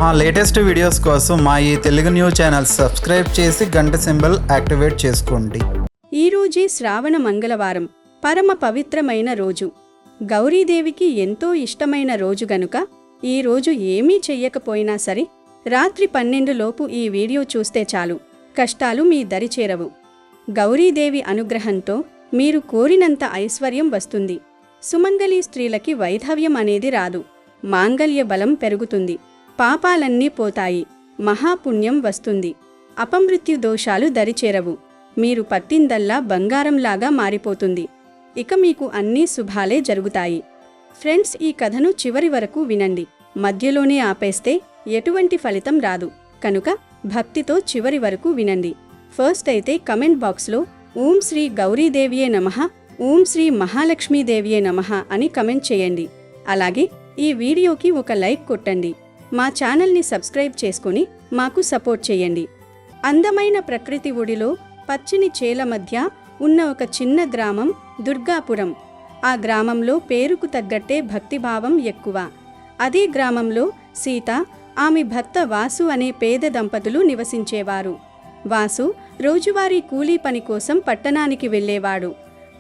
మా latest videos కోసం మా ఈ తెలుగు న్యూస్ ఛానల్ సబ్స్క్రైబ్ చేసి గంట సింబల్ యాక్టివేట్ చేసుకోండి. ఈరోజే శ్రావణ మంగళవారం, పరమ పవిత్రమైన రోజు. గౌరీదేవికి ఎంతో ఇష్టమైన రోజు గనుక ఈ రోజు ఏమీ చెయ్యకపోయినా సరే రాత్రి 12 లోపు ఈ వీడియో చూస్తే చాలు, కష్టాలు మీ దరి చేరవు. గౌరీదేవి అనుగ్రహంతో మీరు కోరినంత ఐశ్వర్యం వస్తుంది. సుమంగళీ స్త్రీలకి వైధవ్యం అనేది రాదు. మాంగళ్య బలం పెరుగుతుంది. పాపాలన్నీ పోతాయి. మహాపుణ్యం వస్తుంది. అపమృత్యు దోషాలు దరిచేరవు. మీరు పట్టిందల్లా బంగారంలాగా మారిపోతుంది. ఇక మీకు అన్నీ శుభాలే జరుగుతాయి. ఫ్రెండ్స్, ఈ కథను చివరి వరకు వినండి. మధ్యలోనే ఆపేస్తే ఎటువంటి ఫలితం రాదు. కనుక భక్తితో చివరి వరకు వినండి. ఫస్ట్ అయితే కమెంట్ బాక్స్లో ఓం శ్రీ గౌరీదేవియే నమః, ఓం శ్రీ మహాలక్ష్మీదేవియే నమః అని కమెంట్ చేయండి. అలాగే ఈ వీడియోకి ఒక లైక్ కొట్టండి. మా ఛానల్ని సబ్స్క్రైబ్ చేసుకుని మాకు సపోర్ట్ చేయండి. అందమైన ప్రకృతి ఒడిలో పచ్చని చేల మధ్య ఉన్న ఒక చిన్న గ్రామం దుర్గాపురం. ఆ గ్రామంలో పేరుకు తగ్గట్టే భక్తిభావం ఎక్కువ. అదే గ్రామంలో సీత, ఆమె భర్త వాసు అనే పేద దంపతులు నివసించేవారు. వాసు రోజువారీ కూలీ పని కోసం పట్టణానికి వెళ్ళేవాడు.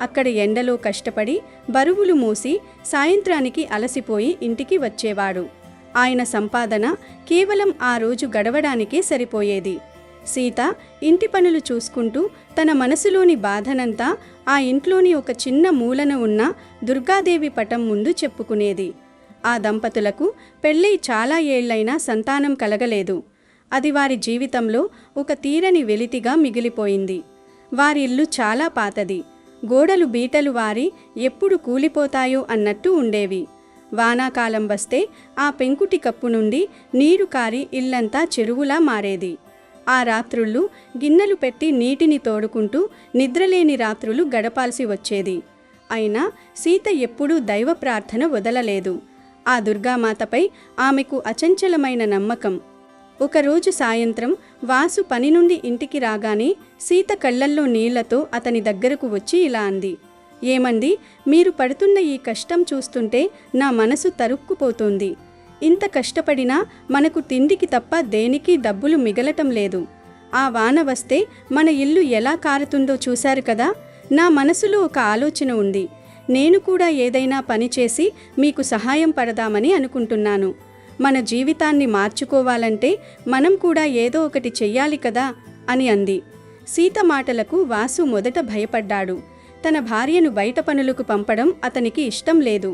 అక్కడ ఎండలో కష్టపడి బరువులు మోసి సాయంత్రానికి అలసిపోయి ఇంటికి వచ్చేవాడు. ఆయన సంపాదన కేవలం ఆ రోజు గడవడానికే సరిపోయేది. సీత ఇంటి పనులు చూసుకుంటూ తన మనసులోని బాధనంతా ఆ ఇంట్లోని ఒక చిన్న మూలన ఉన్న దుర్గాదేవి పటం ముందు చెప్పుకునేది. ఆ దంపతులకు పెళ్ళై చాలా ఏళ్లైనా సంతానం కలగలేదు. అది వారి జీవితంలో ఒక తీరని వెలితిగా మిగిలిపోయింది. వారి ఇల్లు చాలా పాతది. గోడలు బీటలు వారి ఎప్పుడు కూలిపోతాయో అన్నట్టు ఉండేవి. వానాకాలం వస్తే ఆ పెంకుటి కప్పు నుండి నీరు కారి ఇల్లంతా చెరువులా మారేది. ఆ రాత్రుళ్ళు గిన్నెలు పెట్టి నీటిని తోడుకుంటూ నిద్రలేని రాత్రులు గడపాల్సి వచ్చేది. అయినా సీత ఎప్పుడూ దైవ ప్రార్థన వదలలేదు. ఆ దుర్గామాతపై ఆమెకు అచంచలమైన నమ్మకం. ఒకరోజు సాయంత్రం వాసు పని నుండి ఇంటికి రాగానే సీత కళ్ళల్లో నీళ్లతో అతని దగ్గరకు వచ్చి ఇలా అంది, ఏమండి, మీరు పడుతున్న ఈ కష్టం చూస్తుంటే నా మనసు తరుక్కుపోతోంది. ఇంత కష్టపడినా మనకు తిండికి తప్ప దేనికి డబ్బులు మిగలటం లేదు. ఆ వాన వస్తే మన ఇల్లు ఎలా కారుతుందో చూశారు కదా. నా మనసులో ఒక ఆలోచన ఉంది. నేను కూడా ఏదైనా పని చేసి మీకు సహాయం పడదామని అనుకుంటున్నాను. మన జీవితాన్ని మార్చుకోవాలంటే మనం కూడా ఏదో ఒకటి చెయ్యాలి కదా అని అంది. సీత మాటలకు వాసు మొదట భయపడ్డాడు. తన భార్యను బయట పనులకు పంపడం అతనికి ఇష్టం లేదు.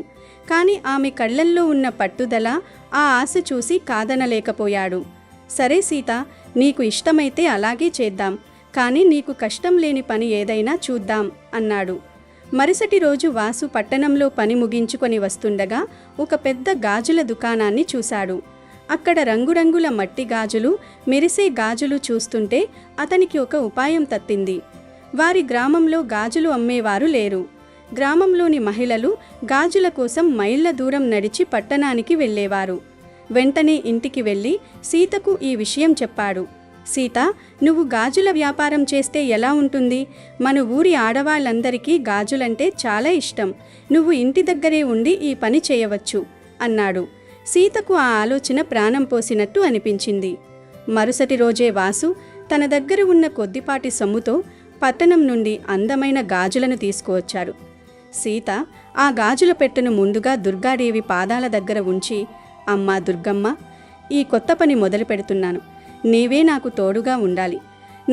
కానీ ఆమె కళ్ళల్లో ఉన్న పట్టుదల, ఆ ఆశ చూసి కాదనలేకపోయాడు. సరే సీత, నీకు ఇష్టమైతే అలాగే చేద్దాం. కానీ నీకు కష్టం లేని పని ఏదైనా చూద్దాం అన్నాడు. మరుసటి రోజు వాసు పట్టణంలో పని ముగించుకొని వస్తుండగా ఒక పెద్ద గాజుల దుకాణాన్ని చూశాడు. అక్కడ రంగురంగుల మట్టి గాజులు, మెరిసే గాజులు చూస్తుంటే అతనికి ఒక ఉపాయం తట్టింది. వారి గ్రామంలో గాజులు అమ్మేవారు లేరు. గ్రామంలోని మహిళలు గాజుల కోసం మైళ్ళ దూరం నడిచి పట్టణానికి వెళ్ళేవారు. వెంటనే ఇంటికి వెళ్ళి సీతకు ఈ విషయం చెప్పాడు. సీత, నువ్వు గాజుల వ్యాపారం చేస్తే ఎలా ఉంటుంది? మన ఊరి ఆడవాళ్ళందరికీ గాజులంటే చాలా ఇష్టం. నువ్వు ఇంటి దగ్గరే ఉండి ఈ పని చేయవచ్చు అన్నాడు. సీతకు ఆ ఆలోచన ప్రాణం పోసినట్టు అనిపించింది. మరుసటి రోజే వాసు తన దగ్గర ఉన్న కొద్దిపాటి సొమ్ముతో పట్టణం నుండి అందమైన గాజులను తీసుకువచ్చారు. సీత ఆ గాజుల పెట్టెను ముందుగా దుర్గాదేవి పాదాల దగ్గర ఉంచి, అమ్మా దుర్గమ్మ, ఈ కొత్త పని మొదలు పెడుతున్నాను. నీవే నాకు తోడుగా ఉండాలి.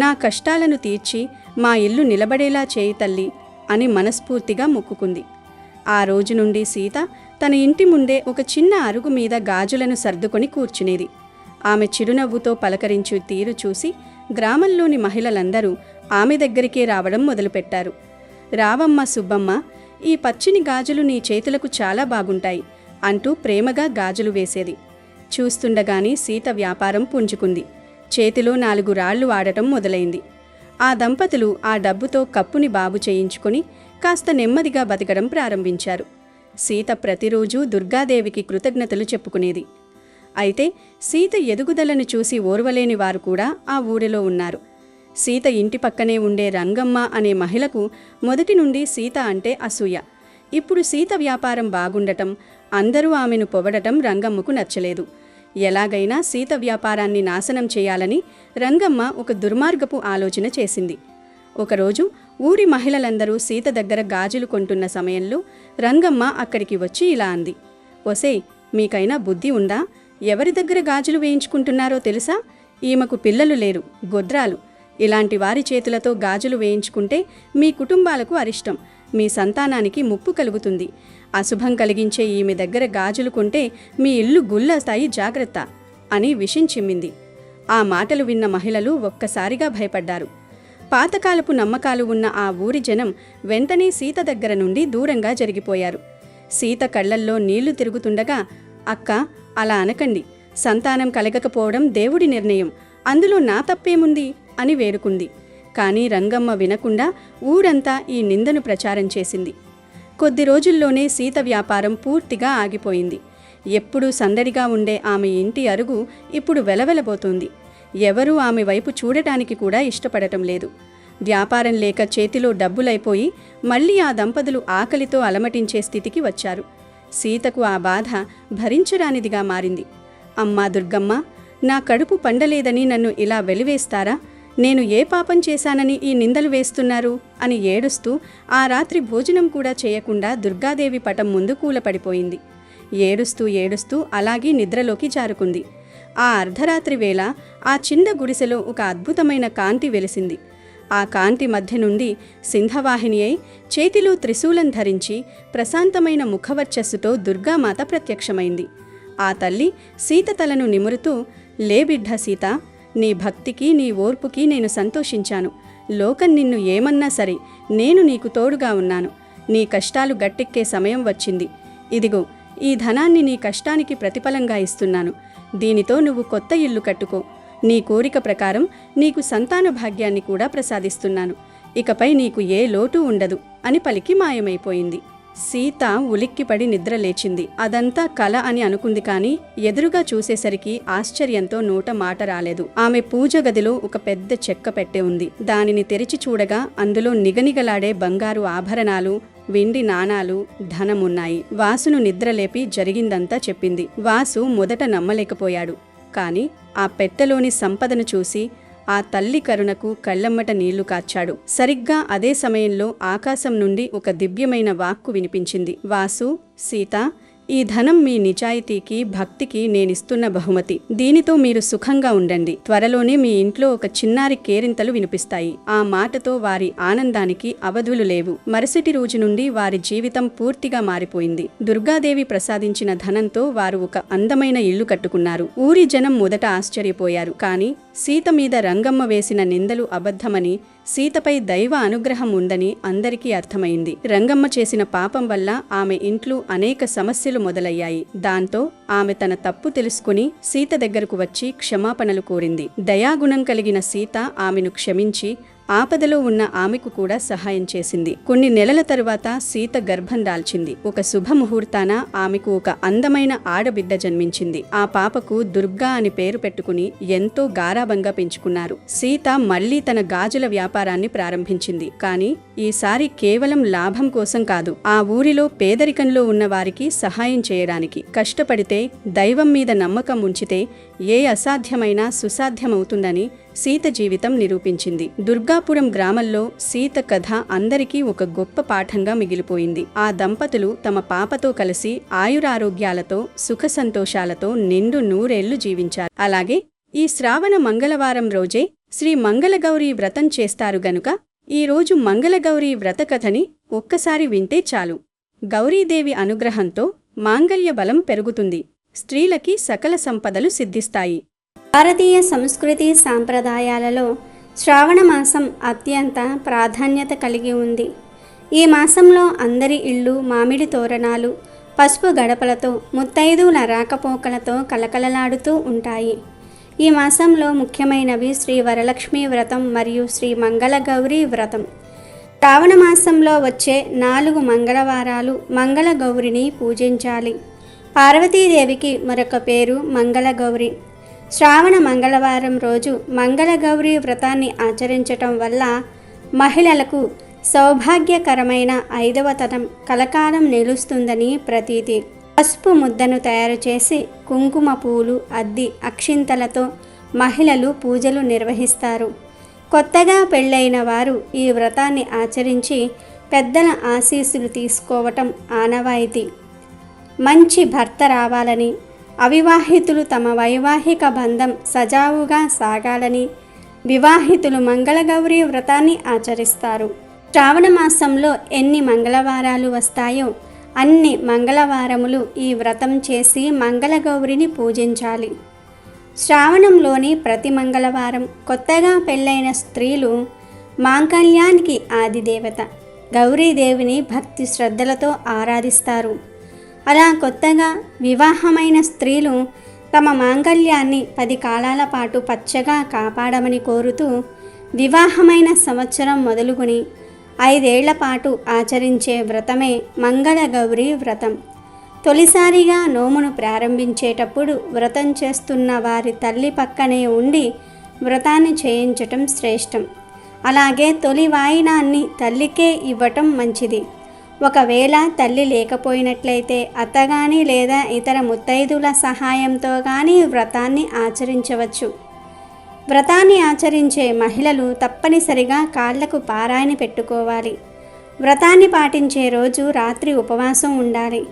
నా కష్టాలను తీర్చి మా ఇల్లు నిలబడేలా చేయి తల్లి అని మనస్ఫూర్తిగా మొక్కుకుంది. ఆ రోజు నుండి సీత తన ఇంటి ముందే ఒక చిన్న అరుగు మీద గాజులను సర్దుకొని కూర్చునేది. ఆమె చిరునవ్వుతో పలకరించు తీరు చూసి గ్రామంలోని మహిళలందరూ ఆమె దగ్గరికే రావడం మొదలుపెట్టారు. రావమ్మ సుబ్బమ్మ, ఈ పచ్చిని గాజులు నీ చేతులకు చాలా బాగుంటాయి అంటూ ప్రేమగా గాజులు వేసేది. చూస్తుండగానే సీత వ్యాపారం పుంజుకుంది. చేతిలో 4 రాళ్లు వాడటం మొదలైంది. ఆ దంపతులు ఆ డబ్బుతో కప్పుని బాగు చేయించుకొని కాస్త నెమ్మదిగా బతకడం ప్రారంభించారు. సీత ప్రతిరోజూ దుర్గాదేవికి కృతజ్ఞతలు చెప్పుకునేది. అయితే సీత ఎదుగుదలను చూసి ఓర్వలేని వారు కూడా ఆ ఊరిలో ఉన్నారు. సీత ఇంటి పక్కనే ఉండే రంగమ్మ అనే మహిళకు మొదటి నుండి సీత అంటే అసూయ. ఇప్పుడు సీత వ్యాపారం బాగుండటం, అందరూ ఆమెను పొగడటం రంగమ్మకు నచ్చలేదు. ఎలాగైనా సీత వ్యాపారాన్ని నాశనం చేయాలని రంగమ్మ ఒక దుర్మార్గపు ఆలోచన చేసింది. ఒకరోజు ఊరి మహిళలందరూ సీత దగ్గర గాజులు కొంటున్న సమయంలో రంగమ్మ అక్కడికి వచ్చి ఇలా అంది. ఒసేయ్, మీకైనా బుద్ధి ఉందా? ఎవరి దగ్గర గాజులు వేయించుకుంటున్నారో తెలుసా? ఈమెకు పిల్లలు లేరు, గొడ్రాలు. ఇలాంటి వారి చేతులతో గాజులు వేయించుకుంటే మీ కుటుంబాలకు అరిష్టం, మీ సంతానానికి ముప్పు కలుగుతుంది. అశుభం కలిగించే ఈమె దగ్గర గాజులు కొంటే మీ ఇల్లు గుల్లస్తాయి, జాగ్రత్త అని విషం చిమ్మింది. ఆ మాటలు విన్న మహిళలు ఒక్కసారిగా భయపడ్డారు. పాతకాలపు నమ్మకాలు ఉన్న ఆ ఊరి జనం వెంటనే సీత దగ్గర నుండి దూరంగా జరిగిపోయారు. సీత కళ్లల్లో నీళ్లు తిరుగుతుండగా, అక్క, అలా అనకండి, సంతానం కలగకపోవడం దేవుడి నిర్ణయం, అందులో నా తప్పేముంది అని వేడుకుంది. కానీ రంగమ్మ వినకుండా ఊరంతా ఈ నిందను ప్రచారం చేసింది. కొద్ది రోజుల్లోనే సీత వ్యాపారం పూర్తిగా ఆగిపోయింది. ఎప్పుడూ సందడిగా ఉండే ఆమె ఇంటి అరుగు ఇప్పుడు వెలవెలబోతోంది. ఎవరూ ఆమె వైపు చూడటానికి కూడా ఇష్టపడటం లేదు. వ్యాపారం లేక చేతిలో డబ్బులైపోయి మళ్లీ ఆ దంపతులు ఆకలితో అలమటించే స్థితికి వచ్చారు. సీతకు ఆ బాధ భరించరానిదిగా మారింది. అమ్మా దుర్గమ్మ, నా కడుపు పండలేదని నన్ను ఇలా వెలివేస్తారా? నేను ఏ పాపం చేశానని ఈ నిందలు వేస్తున్నారు అని ఏడుస్తూ ఆ రాత్రి భోజనం కూడా చేయకుండా దుర్గాదేవి పటం ముందు కూలపడిపోయింది. ఏడుస్తూ ఏడుస్తూ అలాగే నిద్రలోకి జారుకుంది. ఆ అర్ధరాత్రి వేళ ఆ చిన్న గుడిసెలో ఒక అద్భుతమైన కాంతి వెలిసింది. ఆ కాంతి మధ్య నుండి సింహవాహిని అయి చేతిలో త్రిశూలం ధరించి ప్రశాంతమైన ముఖవర్చస్సుతో దుర్గామాత ప్రత్యక్షమైంది. ఆ తల్లి సీత తలను నిమురుతూ, లే బిడ్డ సీత, నీ భక్తికి నీ ఓర్పుకి నేను సంతోషించాను. లోకం నిన్ను ఏమన్నా సరే నేను నీకు తోడుగా ఉన్నాను. నీ కష్టాలు గట్టెక్కే సమయం వచ్చింది. ఇదిగో, ఈ ధనాన్ని నీ కష్టానికి ప్రతిఫలంగా ఇస్తున్నాను. దీనితో నువ్వు కొత్త ఇల్లు కట్టుకో. నీ కోరిక ప్రకారం నీకు సంతాన భాగ్యాన్ని కూడా ప్రసాదిస్తున్నాను. ఇకపై నీకు ఏ లోటు ఉండదు అని పలికి మాయమైపోయింది. సీత ఉలిక్కిపడి నిద్రలేచింది. అదంతా కల అని అనుకుంది, కానీ ఎదురుగా చూసేసరికి ఆశ్చర్యంతో నోట మాట రాలేదు. ఆమె పూజ గదిలో ఒక పెద్ద చెక్క పెట్టె ఉంది. దానిని తెరిచి చూడగా అందులో నిగనిగలాడే బంగారు ఆభరణాలు, వెండి నాణాలు, ధనమున్నాయి. వాసును నిద్రలేపి జరిగిందంతా చెప్పింది. వాసు మొదట నమ్మలేకపోయాడు. కాని ఆ పెట్టెలోని సంపదను చూసి ఆ తల్లి కరుణకు కళ్ళమ్మట నీళ్లు కార్చాడు. సరిగ్గా అదే సమయంలో ఆకాశం నుండి ఒక దివ్యమైన వాక్కు వినిపించింది. వాసు, సీత, ఈ ధనం మీ నిజాయితీకి, భక్తికి నేనిస్తున్న బహుమతి. దీనితో మీరు సుఖంగా ఉండండి. త్వరలోనే మీ ఇంట్లో ఒక చిన్నారి కేరింతలు వినిపిస్తాయి. ఆ మాటతో వారి ఆనందానికి అవధులు లేవు. మరుసటి రోజు నుండి వారి జీవితం పూర్తిగా మారిపోయింది. దుర్గాదేవి ప్రసాదించిన ధనంతో వారు ఒక అందమైన ఇల్లు కట్టుకున్నారు. ఊరి జనం మొదట ఆశ్చర్యపోయారు. కానీ సీత మీద రంగమ్మ వేసిన నిందలు అబద్ధమని, సీతపై దైవ అనుగ్రహం ఉందని అందరికీ అర్థమైంది. రంగమ్మ చేసిన పాపం వల్ల ఆమె ఇంట్లో అనేక సమస్యలు మొదలయ్యాయి. దాంతో ఆమె తన తప్పు తెలుసుకుని సీత దగ్గరకు వచ్చి క్షమాపణలు కోరింది. దయాగుణం కలిగిన సీత ఆమెను క్షమించి ఆపదలో ఉన్న ఆమెకు కూడా సహాయం చేసింది. కొన్ని నెలల తరువాత సీత గర్భం దాల్చింది. ఒక శుభముహూర్తాన ఆమెకు ఒక అందమైన ఆడబిడ్డ జన్మించింది. ఆ పాపకు దుర్గా అని పేరు పెట్టుకుని ఎంతో గారాబంగా పెంచుకున్నారు. సీత మళ్లీ తన గాజుల వ్యాపారాన్ని ప్రారంభించింది. కానీ ఈసారి కేవలం లాభం కోసం కాదు, ఆ ఊరిలో పేదరికంలో ఉన్న వారికి సహాయం చేయడానికి. కష్టపడితే, దైవం మీద నమ్మకం ఉంచితే ఏ అసాధ్యమైనా సుసాధ్యమవుతుందని సీత జీవితం నిరూపించింది. దుర్గాపురం గ్రామంలో సీత కథ అందరికీ ఒక గొప్ప పాఠంగా మిగిలిపోయింది. ఆ దంపతులు తమ పాపతో కలిసి ఆయురారోగ్యాలతో, సుఖ సంతోషాలతో నిండు నూరేళ్లు జీవించారు. అలాగే ఈ శ్రావణ మంగళవారం రోజే శ్రీ మంగళగౌరీ వ్రతం చేస్తారు గనుక ఈ రోజు మంగళగౌరీ వ్రత కథని ఒక్కసారి వింటే చాలు. గౌరీదేవి అనుగ్రహంతో మాంగళ్య బలం పెరుగుతుంది. స్త్రీలకి సకల సంపదలు సిద్ధిస్తాయి. భారతీయ సంస్కృతి సాంప్రదాయాలలో శ్రావణ మాసం అత్యంత ప్రాధాన్యత కలిగి ఉంది. ఈ మాసంలో అందరి ఇళ్ళు మామిడి తోరణాలు, పసుపు గడపలతో, ముత్తైదువుల రాకపోకలతో కలకలలాడుతూ ఉంటాయి. ఈ మాసంలో ముఖ్యమైనవి శ్రీ వరలక్ష్మి వ్రతం మరియు శ్రీ మంగళగౌరీ వ్రతం. శ్రావణ మాసంలో వచ్చే 4 మంగళవారాలు మంగళగౌరిని పూజించాలి. పార్వతీదేవికి మరొక పేరు మంగళగౌరి. శ్రావణ మంగళవారం రోజు మంగళగౌరీ వ్రతాన్ని ఆచరించటం వల్ల మహిళలకు సౌభాగ్యకరమైన 5వ తరం కలకాలం నిలుస్తుందని ప్రతీతి. పసుపు ముద్దను తయారు చేసి కుంకుమ పూలు అద్ది అక్షింతలతో మహిళలు పూజలు నిర్వహిస్తారు. కొత్తగా పెళ్ళైన వారు ఈ వ్రతాన్ని ఆచరించి పెద్దల ఆశీస్సులు తీసుకోవటం ఆనవాయితీ. మంచి భర్త రావాలని, అవివాహితులు తమ వైవాహిక బంధం సజావుగా సాగాలని వివాహితులు మంగళగౌరి వ్రతాన్ని ఆచరిస్తారు. శ్రావణ మాసంలో ఎన్ని మంగళవారాలు వస్తాయో అన్ని మంగళవారములు ఈ వ్రతం చేసి మంగళగౌరిని పూజించాలి. శ్రావణంలోని ప్రతి మంగళవారం కొత్తగా పెళ్ళైన స్త్రీలు మాంగళ్యానికి ఆదిదేవత గౌరీదేవిని భక్తి శ్రద్ధలతో ఆరాధిస్తారు. అలా కొత్తగా వివాహమైన స్త్రీలు తమ మాంగళ్యాన్ని 10 కాలాల పాటు పచ్చగా కాపాడమని కోరుతూ వివాహమైన సంవత్సరం మొదలుకొని 5 ఏళ్ల పాటు ఆచరించే వ్రతమే మంగళగౌరి వ్రతం. తొలిసారిగా నోమును ప్రారంభించేటప్పుడు వ్రతం చేస్తున్న వారి తల్లి పక్కనే ఉండి వ్రతాన్ని చేయించటం శ్రేష్టం. అలాగే తొలి వాయినాన్ని తల్లికే ఇవ్వటం మంచిది. ఒకవేళ తల్లి లేకపోయినట్లయితే అత్తగాని లేదా ఇతర ముత్తైదుల సహాయంతో కానీ వ్రతాన్ని ఆచరించవచ్చు. వ్రతాన్ని ఆచరించే మహిళలు తప్పనిసరిగా కాళ్లకు పారాయణ పెట్టుకోవాలి. వ్రతాన్ని పాటించే రోజు రాత్రి ఉపవాసం ఉండాలి.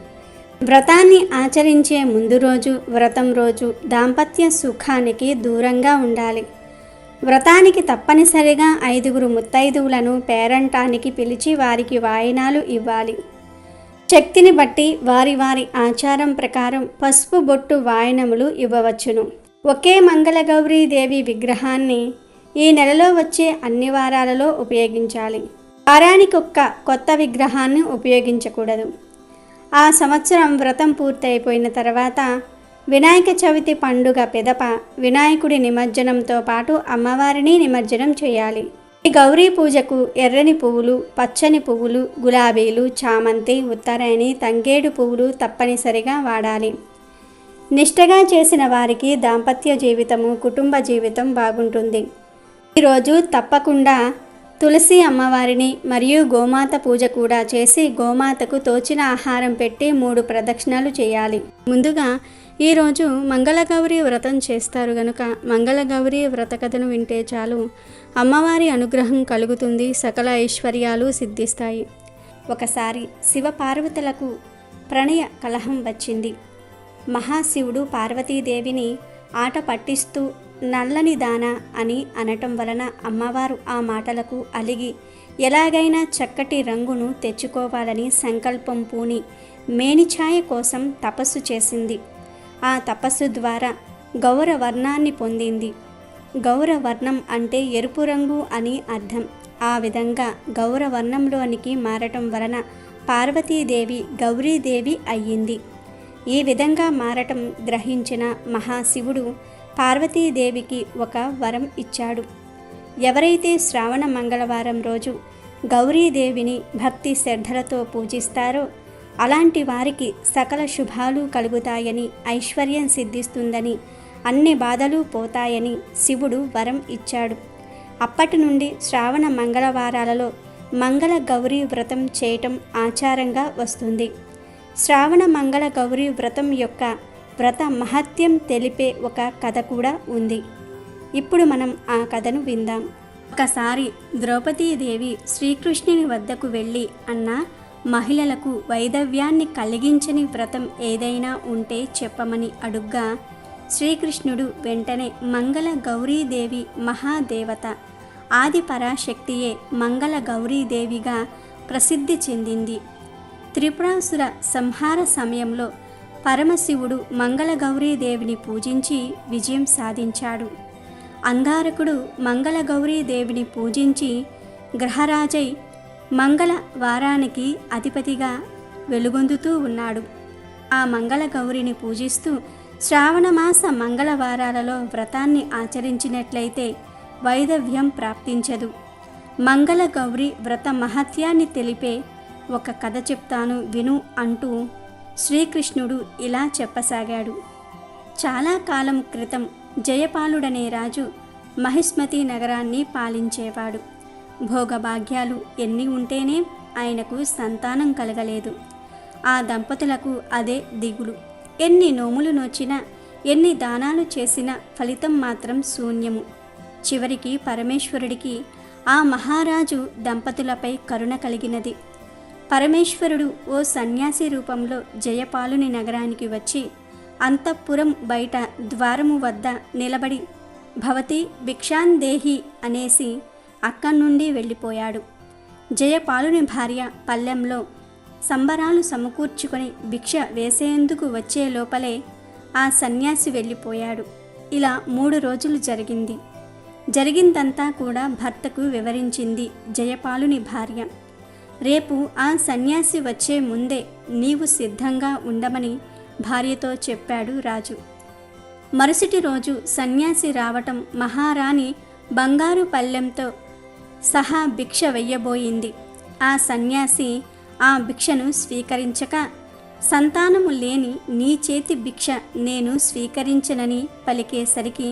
వ్రతాన్ని ఆచరించే ముందు రోజు, వ్రతం రోజు దాంపత్య సుఖానికి దూరంగా ఉండాలి. వ్రతానికి తప్పనిసరిగా 5 ముత్తైదువులను పేరంటానికి పిలిచి వారికి వాయినాలు ఇవ్వాలి. శక్తిని బట్టి వారి వారి ఆచారం ప్రకారం పసుపు బొట్టు వాయినములు ఇవ్వవచ్చును. ఒకే మంగళగౌరీ దేవి విగ్రహాన్ని ఈ నెలలో వచ్చే అన్ని వారాలలో ఉపయోగించాలి. వారానికొక్క కొత్త విగ్రహాన్ని ఉపయోగించకూడదు. ఆ సంవత్సరం వ్రతం పూర్తయిపోయిన తర్వాత వినాయక చవితి పండుగ పెదప వినాయకుడి నిమజ్జనంతో పాటు అమ్మవారిని నిమజ్జనం చేయాలి. ఈ గౌరీ పూజకు ఎర్రని పువ్వులు, పచ్చని పువ్వులు, గులాబీలు, చామంతి, ఉత్తరాయణి, తంగేడు పువ్వులు తప్పనిసరిగా వాడాలి. నిష్టగా చేసిన వారికి దాంపత్య జీవితము, కుటుంబ జీవితం బాగుంటుంది. ఈరోజు తప్పకుండా తులసి అమ్మవారిని మరియు గోమాత పూజ కూడా చేసి గోమాతకు తోచిన ఆహారం పెట్టి 3 ప్రదక్షిణాలు చేయాలి. ముందుగా ఈరోజు మంగళగౌరి వ్రతం చేస్తారు గనుక మంగళగౌరి వ్రత కథను వింటే చాలు అమ్మవారి అనుగ్రహం కలుగుతుంది, సకల ఐశ్వర్యాలు సిద్ధిస్తాయి. ఒకసారి శివపార్వతులకు ప్రణయ కలహం వచ్చింది. మహాశివుడు పార్వతీదేవిని ఆట పట్టిస్తూ నల్లని దాన అని అనటం వలన అమ్మవారు ఆ మాటలకు అలిగి ఎలాగైనా చక్కటి రంగును తెచ్చుకోవాలని సంకల్పం పూని మేనిఛాయ కోసం తపస్సు చేసింది. ఆ తపస్సు ద్వారా గౌరవర్ణాన్ని పొందింది. గౌరవర్ణం అంటే ఎరుపు రంగు అని అర్థం. ఆ విధంగా గౌరవర్ణంలోనికి మారటం వలన పార్వతీదేవి గౌరీదేవి అయ్యింది. ఈ విధంగా మారటం గ్రహించిన మహాశివుడు పార్వతీదేవికి ఒక వరం ఇచ్చాడు. ఎవరైతే శ్రావణ మంగళవారం రోజు గౌరీదేవిని భక్తి శ్రద్ధలతో పూజిస్తారో అలాంటి వారికి సకల శుభాలు కలుగుతాయని, ఐశ్వర్యం సిద్ధిస్తుందని, అన్ని బాధలు పోతాయని శివుడు వరం ఇచ్చాడు. అప్పటి నుండి శ్రావణ మంగళవారాలలో మంగళ గౌరీ వ్రతం చేయటం ఆచారంగా వస్తుంది. శ్రావణ మంగళ గౌరీ వ్రతం యొక్క వ్రత మహత్యం తెలిపే ఒక కథ కూడా ఉంది. ఇప్పుడు మనం ఆ కథను విందాం. ఒకసారి ద్రౌపదీదేవి శ్రీకృష్ణుని వద్దకు వెళ్ళి అన్న మహిళలకు వైధవ్యాన్ని కలిగించని వ్రతం ఏదైనా ఉంటే చెప్పమని అడుగ్గా శ్రీకృష్ణుడు వెంటనే మంగళ గౌరీదేవి మహాదేవత ఆది పరాశక్తియే మంగళ గౌరీదేవిగా ప్రసిద్ధి చెందింది. త్రిపురాసుర సంహార సమయంలో పరమశివుడు మంగళగౌరీదేవిని పూజించి విజయం సాధించాడు. అంగారకుడు మంగళగౌరీదేవిని పూజించి గ్రహరాజై మంగళ వారానికి అధిపతిగా వెలుగొందుతూ ఉన్నాడు. ఆ మంగళగౌరిని పూజిస్తూ శ్రావణమాస మంగళవారాలలో వ్రతాన్ని ఆచరించినట్లయితే వైధవ్యం ప్రాప్తించదు. మంగళగౌరి వ్రత మహత్యాన్ని తెలిపే ఒక కథ చెప్తాను విను అంటూ శ్రీకృష్ణుడు ఇలా చెప్పసాగాడు. చాలా కాలం క్రితం జయపాలుడనే రాజు మహిస్మతి నగరాన్ని పాలించేవాడు. భోగభాగ్యాలు ఎన్ని ఉంటేనే ఆయనకు సంతానం కలగలేదు. ఆ దంపతులకు అదే దిగులు. ఎన్ని నోములు నోచినా, ఎన్ని దానాలు చేసినా ఫలితం మాత్రం శూన్యము. చివరికి పరమేశ్వరుడికి ఆ మహారాజు దంపతులపై కరుణ కలిగినది. పరమేశ్వరుడు ఓ సన్యాసి రూపంలో జయపాలుని నగరానికి వచ్చి అంతఃపురం బయట ద్వారము వద్ద నిలబడి భవతి భిక్షాందేహి అనేసి అక్కడి నుండి వెళ్ళిపోయాడు. జయపాలుని భార్య పల్లెంలో సంబరాలు సమకూర్చుకొని భిక్ష వేసేందుకు వచ్చే లోపలే ఆ సన్యాసి వెళ్ళిపోయాడు. ఇలా 3 రోజులు జరిగింది. జరిగిందంతా కూడా భర్తకు వివరించింది జయపాలుని భార్య. రేపు ఆ సన్యాసి వచ్చే ముందే నీవు సిద్ధంగా ఉండమని భార్యతో చెప్పాడు రాజు. మరుసటి రోజు సన్యాసి రావటం మహారాణి బంగారు పళ్ళెంతో సహా భిక్ష వెయ్యబోయింది. ఆ సన్యాసి ఆ భిక్షను స్వీకరించక, సంతానము లేని నీ చేతి భిక్ష నేను స్వీకరించనని పలికేసరికి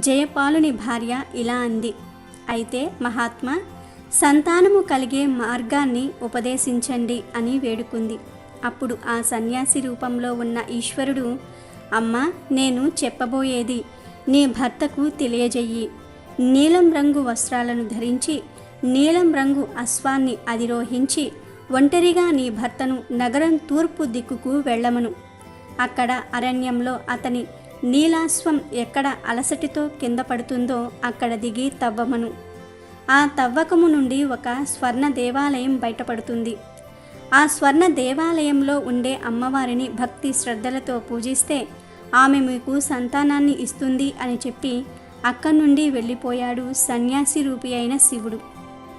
జయపాలుని భార్య ఇలా అంది, అయితే మహాత్మా, సంతానము కలిగే మార్గాన్ని ఉపదేశించండి అని వేడుకుంది. అప్పుడు ఆ సన్యాసి రూపంలో ఉన్న ఈశ్వరుడు, అమ్మా, నేను చెప్పబోయేది నీ భర్తకు తెలియజెయ్యి. నీలం రంగు వస్త్రాలను ధరించి నీలం రంగు అశ్వాన్ని అధిరోహించి ఒంటరిగా నీ భర్తను నగరం తూర్పు దిక్కుకు వెళ్ళమను. అక్కడ అరణ్యంలో అతని నీలాశ్వం ఎక్కడ అలసటితో కింద పడుతుందో అక్కడ దిగి తవ్వమను. ఆ తవ్వకము నుండి ఒక స్వర్ణ దేవాలయం బయటపడుతుంది. ఆ స్వర్ణ దేవాలయంలో ఉండే అమ్మవారిని భక్తి శ్రద్ధలతో పూజిస్తే ఆమె మీకు సంతానాన్ని ఇస్తుంది అని చెప్పి అక్కడి నుండి వెళ్ళిపోయాడు సన్యాసి రూపి అయిన శివుడు.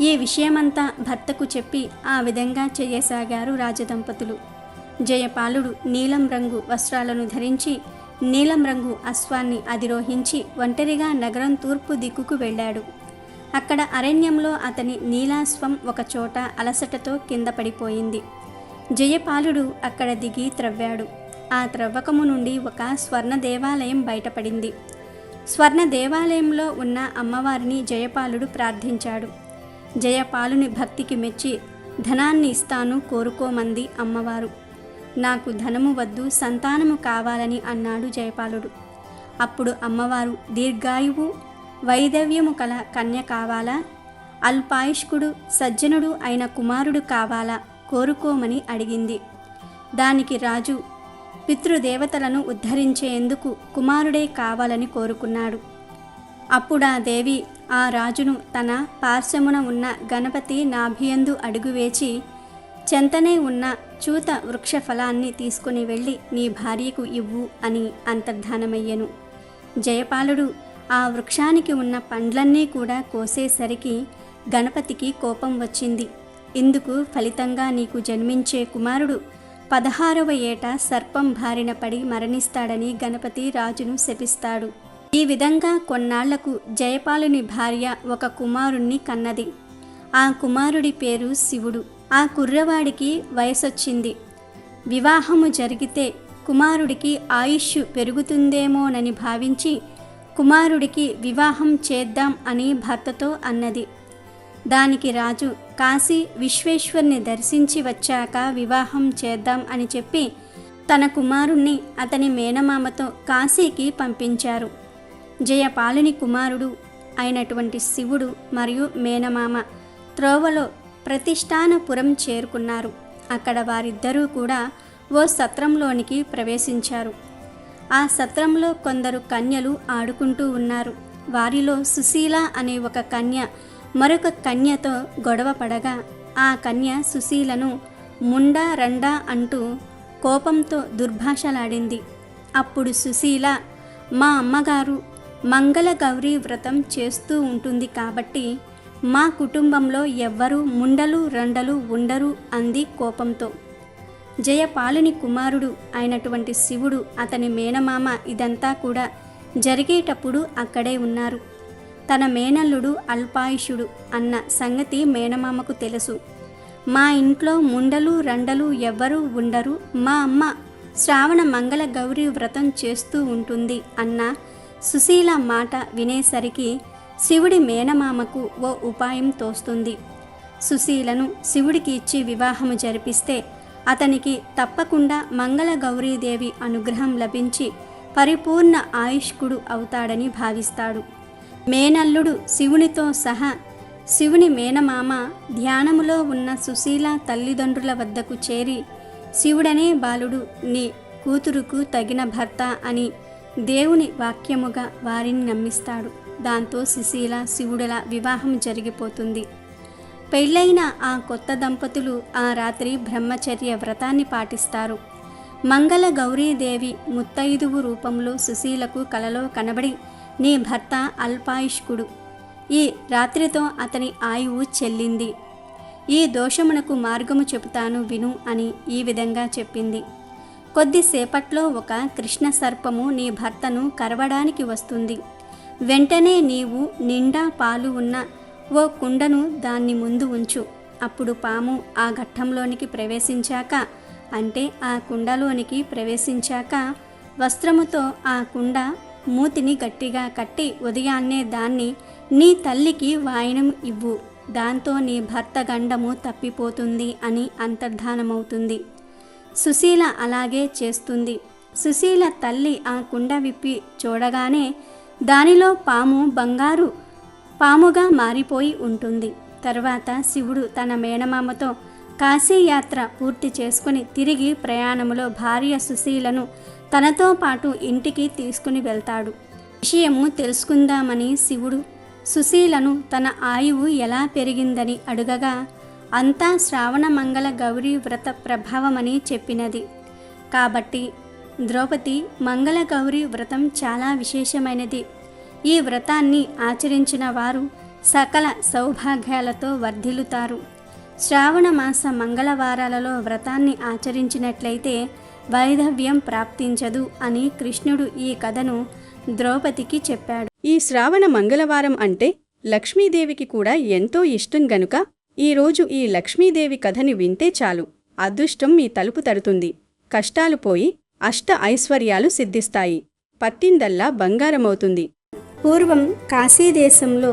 ఈ విషయమంతా భర్తకు చెప్పి ఆ విధంగా చేయసాగారు రాజదంపతులు. జయపాలుడు నీలం రంగు వస్త్రాలను ధరించి నీలం రంగు అశ్వాన్ని అధిరోహించి ఒంటరిగా నగరం తూర్పు దిక్కుకు వెళ్ళాడు. అక్కడ అరణ్యంలో అతని నీలాశ్వం ఒకచోట అలసటతో కింద పడిపోయింది. జయపాలుడు అక్కడ దిగి త్రవ్వాడు. ఆ త్రవ్వకము నుండి ఒక స్వర్ణ దేవాలయం బయటపడింది. స్వర్ణ దేవాలయంలో ఉన్న అమ్మవారిని జయపాలుడు ప్రార్థించాడు. జయపాలుని భక్తికి మెచ్చి ధనాన్ని ఇస్తాను, కోరుకోమంది అమ్మవారు. నాకు ధనము వద్దు, సంతానము కావాలని అన్నాడు జయపాలుడు. అప్పుడు అమ్మవారు, దీర్ఘాయువు వైదవ్యము కల కన్య కావాలా, అల్పాయుష్కుడు సజ్జనుడు అయిన కుమారుడు కావాలా, కోరుకోమని అడిగింది. దానికి రాజు పితృదేవతలను ఉద్ధరించేందుకు కుమారుడే కావాలని కోరుకున్నాడు. అప్పుడా దేవి ఆ రాజును తన పార్శ్వమున ఉన్న గణపతి నాభియందు అడుగువేచి చెంతనే ఉన్న చూత వృక్ష ఫలాన్ని తీసుకుని వెళ్ళి నీ భార్యకు ఇవ్వు అని అంతర్ధానమయ్యెను. జయపాలుడు ఆ వృక్షానికి ఉన్న పండ్లన్నీ కూడా కోసేసరికి గణపతికి కోపం వచ్చింది. ఇందుకు ఫలితంగా నీకు జన్మించే కుమారుడు 16వ ఏట సర్పం బారిన పడి మరణిస్తాడని గణపతి రాజును శపిస్తాడు. ఈ విధంగా కొన్నాళ్లకు జయపాలుని భార్య ఒక కుమారుణ్ణి కన్నది. ఆ కుమారుడి పేరు శివుడు. ఆ కుర్రవాడికి వయసొచ్చింది. వివాహము జరిగితే కుమారుడికి ఆయుష్ పెరుగుతుందేమోనని భావించి కుమారుడికి వివాహం చేద్దాం అని భర్తతో అన్నది. దానికి రాజు కాశీ విశ్వేశ్వరుని దర్శించి వచ్చాక వివాహం చేద్దాం అని చెప్పి తన కుమారుణ్ణి అతని మేనమామతో కాశీకి పంపించారు. జయపాలుని కుమారుడు అయినటువంటి శివుడు మరియు మేనమామ త్రోవలో ప్రతిష్టానపురం చేరుకున్నారు. అక్కడ వారిద్దరూ కూడా ఓ సత్రంలోనికి ప్రవేశించారు. ఆ సత్రంలో కొందరు కన్యలు ఆడుకుంటూ ఉన్నారు. వారిలో సుశీల అనే ఒక కన్య మరొక కన్యతో గొడవ పడగా ఆ కన్య సుశీలను ముండా రండా అంటూ కోపంతో దుర్భాషలాడింది. అప్పుడు సుశీల, మా అమ్మగారు మంగళ గౌరీ వ్రతం చేస్తూ ఉంటుంది కాబట్టి మా కుటుంబంలో ఎవ్వరూ ముండలు రండలు ఉండరు అంది కోపంతో. జయపాలుని కుమారుడు అయినటువంటి శివుడు అతని మేనమామ ఇదంతా కూడా జరిగేటప్పుడు అక్కడే ఉన్నారు. తన మేనల్లుడు అల్పాయుషుడు అన్న సంగతి మేనమామకు తెలుసు. మా ఇంట్లో ముండలు రండలు ఎవ్వరూ ఉండరు, మా అమ్మ శ్రావణ మంగళ గౌరీ వ్రతం చేస్తూ ఉంటుంది అన్న సుశీల మాట వినేసరికి శివుడి మేనమామకు ఓ ఉపాయం తోస్తుంది. సుశీలను శివుడికి ఇచ్చి వివాహము జరిపిస్తే అతనికి తప్పకుండా మంగళ గౌరీదేవి అనుగ్రహం లభించి పరిపూర్ణ ఆయుష్కుడు అవుతాడని భావిస్తాడు. మేనల్లుడు శివునితో సహా శివుని మేనమామ ధ్యానములో ఉన్న సుశీల తల్లిదండ్రుల వద్దకు చేరి, శివుడనే బాలుడు నీ కూతురుకు తగిన భర్త అని దేవుని వాక్యముగా వారిని నమ్మిస్తాడు. దాంతో సుశీల శివుడల వివాహం జరిగిపోతుంది. పెళ్ళైన ఆ కొత్త దంపతులు ఆ రాత్రి బ్రహ్మచర్య వ్రతాన్ని పాటిస్తారు. మంగళ గౌరీదేవి ముత్తైదువు రూపంలో సుశీలకు కలలో కనబడి, నీ భర్త అల్పాయుష్కుడు, ఈ రాత్రితో అతని ఆయువు చెల్లింది, ఈ దోషమునకు మార్గము చెబుతాను విను అని ఈ విధంగా చెప్పింది. కొద్దిసేపట్లో ఒక కృష్ణ సర్పము నీ భర్తను కరవడానికి వస్తుంది. వెంటనే నీవు నిండా పాలు ఉన్న ఓ కుండను దాన్ని ముందు ఉంచు. అప్పుడు పాము ఆ ఘట్టంలోనికి ప్రవేశించాక, అంటే ఆ కుండలోనికి ప్రవేశించాక వస్త్రముతో ఆ కుండ మూతిని గట్టిగా కట్టి ఉదయాన్నే దాన్ని నీ తల్లికి వాయనం ఇవ్వు. దాంతో నీ భర్త గండము తప్పిపోతుంది అని అంతర్ధానమవుతుంది. సుశీల అలాగే చేస్తుంది. సుశీల తల్లి ఆ కుండ విప్పి చూడగానే దానిలో పాము బంగారు పాముగా మారిపోయి ఉంటుంది. తర్వాత శివుడు తన మేనమామతో కాశీయాత్ర పూర్తి చేసుకుని తిరిగి ప్రయాణములో భార్య సుశీలను తనతో పాటు ఇంటికి తీసుకుని వెళ్తాడు. విషయము తెలుసుకుందామని శివుడు సుశీలను తన ఆయువు ఎలా పెరిగిందని అడుగగా, అంతా శ్రావణ మంగళ గౌరీ వ్రత ప్రభావమని చెప్పినది. కాబట్టి ద్రౌపది మంగళ గౌరీ వ్రతం చాలా విశేషమైనది. ఈ వ్రతాన్ని ఆచరించిన వారు సకల సౌభాగ్యాలతో వర్ధిల్లుతారు. శ్రావణ మాస మంగళవారాలలో వ్రతాన్ని ఆచరించినట్లయితే వైధవ్యం ప్రాప్తించదు అని కృష్ణుడు ఈ కథను ద్రౌపదికి చెప్పాడు. ఈ శ్రావణ మంగళవారం అంటే లక్ష్మీదేవికి కూడా ఎంతో ఇష్టం గనుక ఈరోజు ఈ లక్ష్మీదేవి కథని వింటే చాలు, అదృష్టం మీ తలుపు తడుతుంది, కష్టాలు పోయి అష్ట ఐశ్వర్యాలు సిద్ధిస్తాయి, పట్టిందల్లా బంగారమవుతుంది. పూర్వం కాశీదేశంలో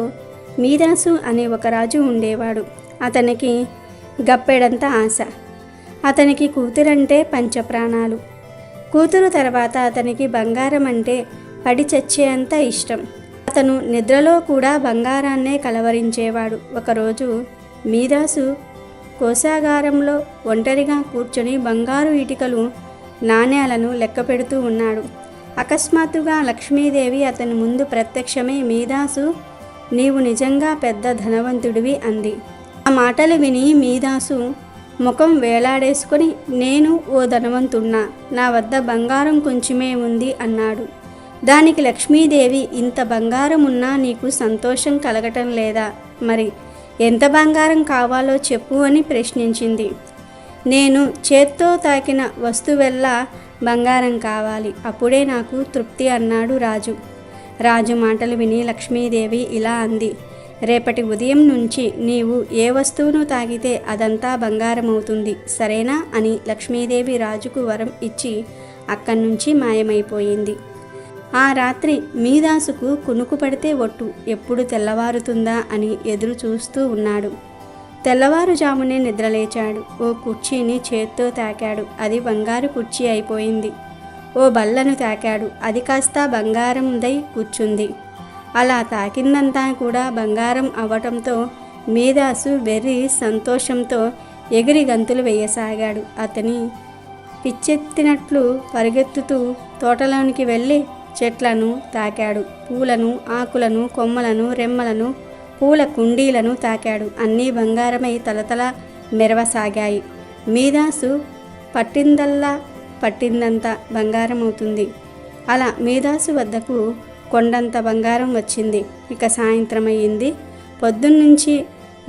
మీరాసు అనే ఒక రాజు ఉండేవాడు. అతనికి గప్పెడంత ఆశ. అతనికి కూతురంటే పంచప్రాణాలు. కూతురు తర్వాత అతనికి బంగారం అంటే పడి చచ్చేంత ఇష్టం. అతను నిద్రలో కూడా బంగారాన్నే కలవరించేవాడు. ఒకరోజు మీరాసు కోశాగారంలో ఒంటరిగా కూర్చొని బంగారు ఇటుకలు నాణేలను లెక్క పెడుతూ ఉన్నాడు. అకస్మాత్తుగా లక్ష్మీదేవి అతని ముందు ప్రత్యక్షమై, మీదాసు, నీవు నిజంగా పెద్ద ధనవంతుడివి అంది. ఆ మాటలు విని మీదాసు ముఖం వేలాడేసుకొని, నేను ఓ ధనవంతున్నా, నా వద్ద బంగారం కొంచెమే ఉంది అన్నాడు. దానికి లక్ష్మీదేవి, ఇంత బంగారం ఉన్నా నీకు సంతోషం కలగటం లేదా? మరి ఎంత బంగారం కావాలో చెప్పు అని ప్రశ్నించింది. నేను చేత్తో తాకిన వస్తువెల్లా బంగారం కావాలి, అప్పుడే నాకు తృప్తి అన్నాడు రాజు. రాజు మాటలు విని లక్ష్మీదేవి ఇలా అంది, రేపటి ఉదయం నుంచి నీవు ఏ వస్తువును తాకితే అదంతా బంగారమవుతుంది, సరేనా అని లక్ష్మీదేవి రాజుకు వరం ఇచ్చి అక్కడి నుంచి మాయమైపోయింది. ఆ రాత్రి మీదాసుకు కునుకు పడితే ఒట్టు, ఎప్పుడు తెల్లవారుతుందా అని ఎదురు చూస్తూ ఉన్నాడు. తెల్లవారుజామునే నిద్రలేచాడు. ఓ కుర్చీని చేత్తో తాకాడు, అది బంగారు కుర్చీ అయిపోయింది. ఓ బల్లను తాకాడు, అది కాస్త బంగారందై కూర్చుంది. అలా తాకిందంతా కూడా బంగారం అవ్వటంతో మీదాసు వెర్రి సంతోషంతో ఎగిరి గంతులు వేయసాగాడు. అతని పిచ్చెత్తినట్లు పరిగెత్తుతూ తోటలోనికి వెళ్ళి చెట్లను తాకాడు, పూలను, ఆకులను, కొమ్మలను, రెమ్మలను, పూల కుండీలను తాకాడు. అన్నీ బంగారమై తలతల మెరవసాగాయి. మీదాసు పట్టిందల్లా పట్టిందంతా బంగారం అవుతుంది. అలా మీదాసు వద్దకు కొండంత బంగారం వచ్చింది. ఇక సాయంత్రం అయ్యింది. పొద్దున్నుంచి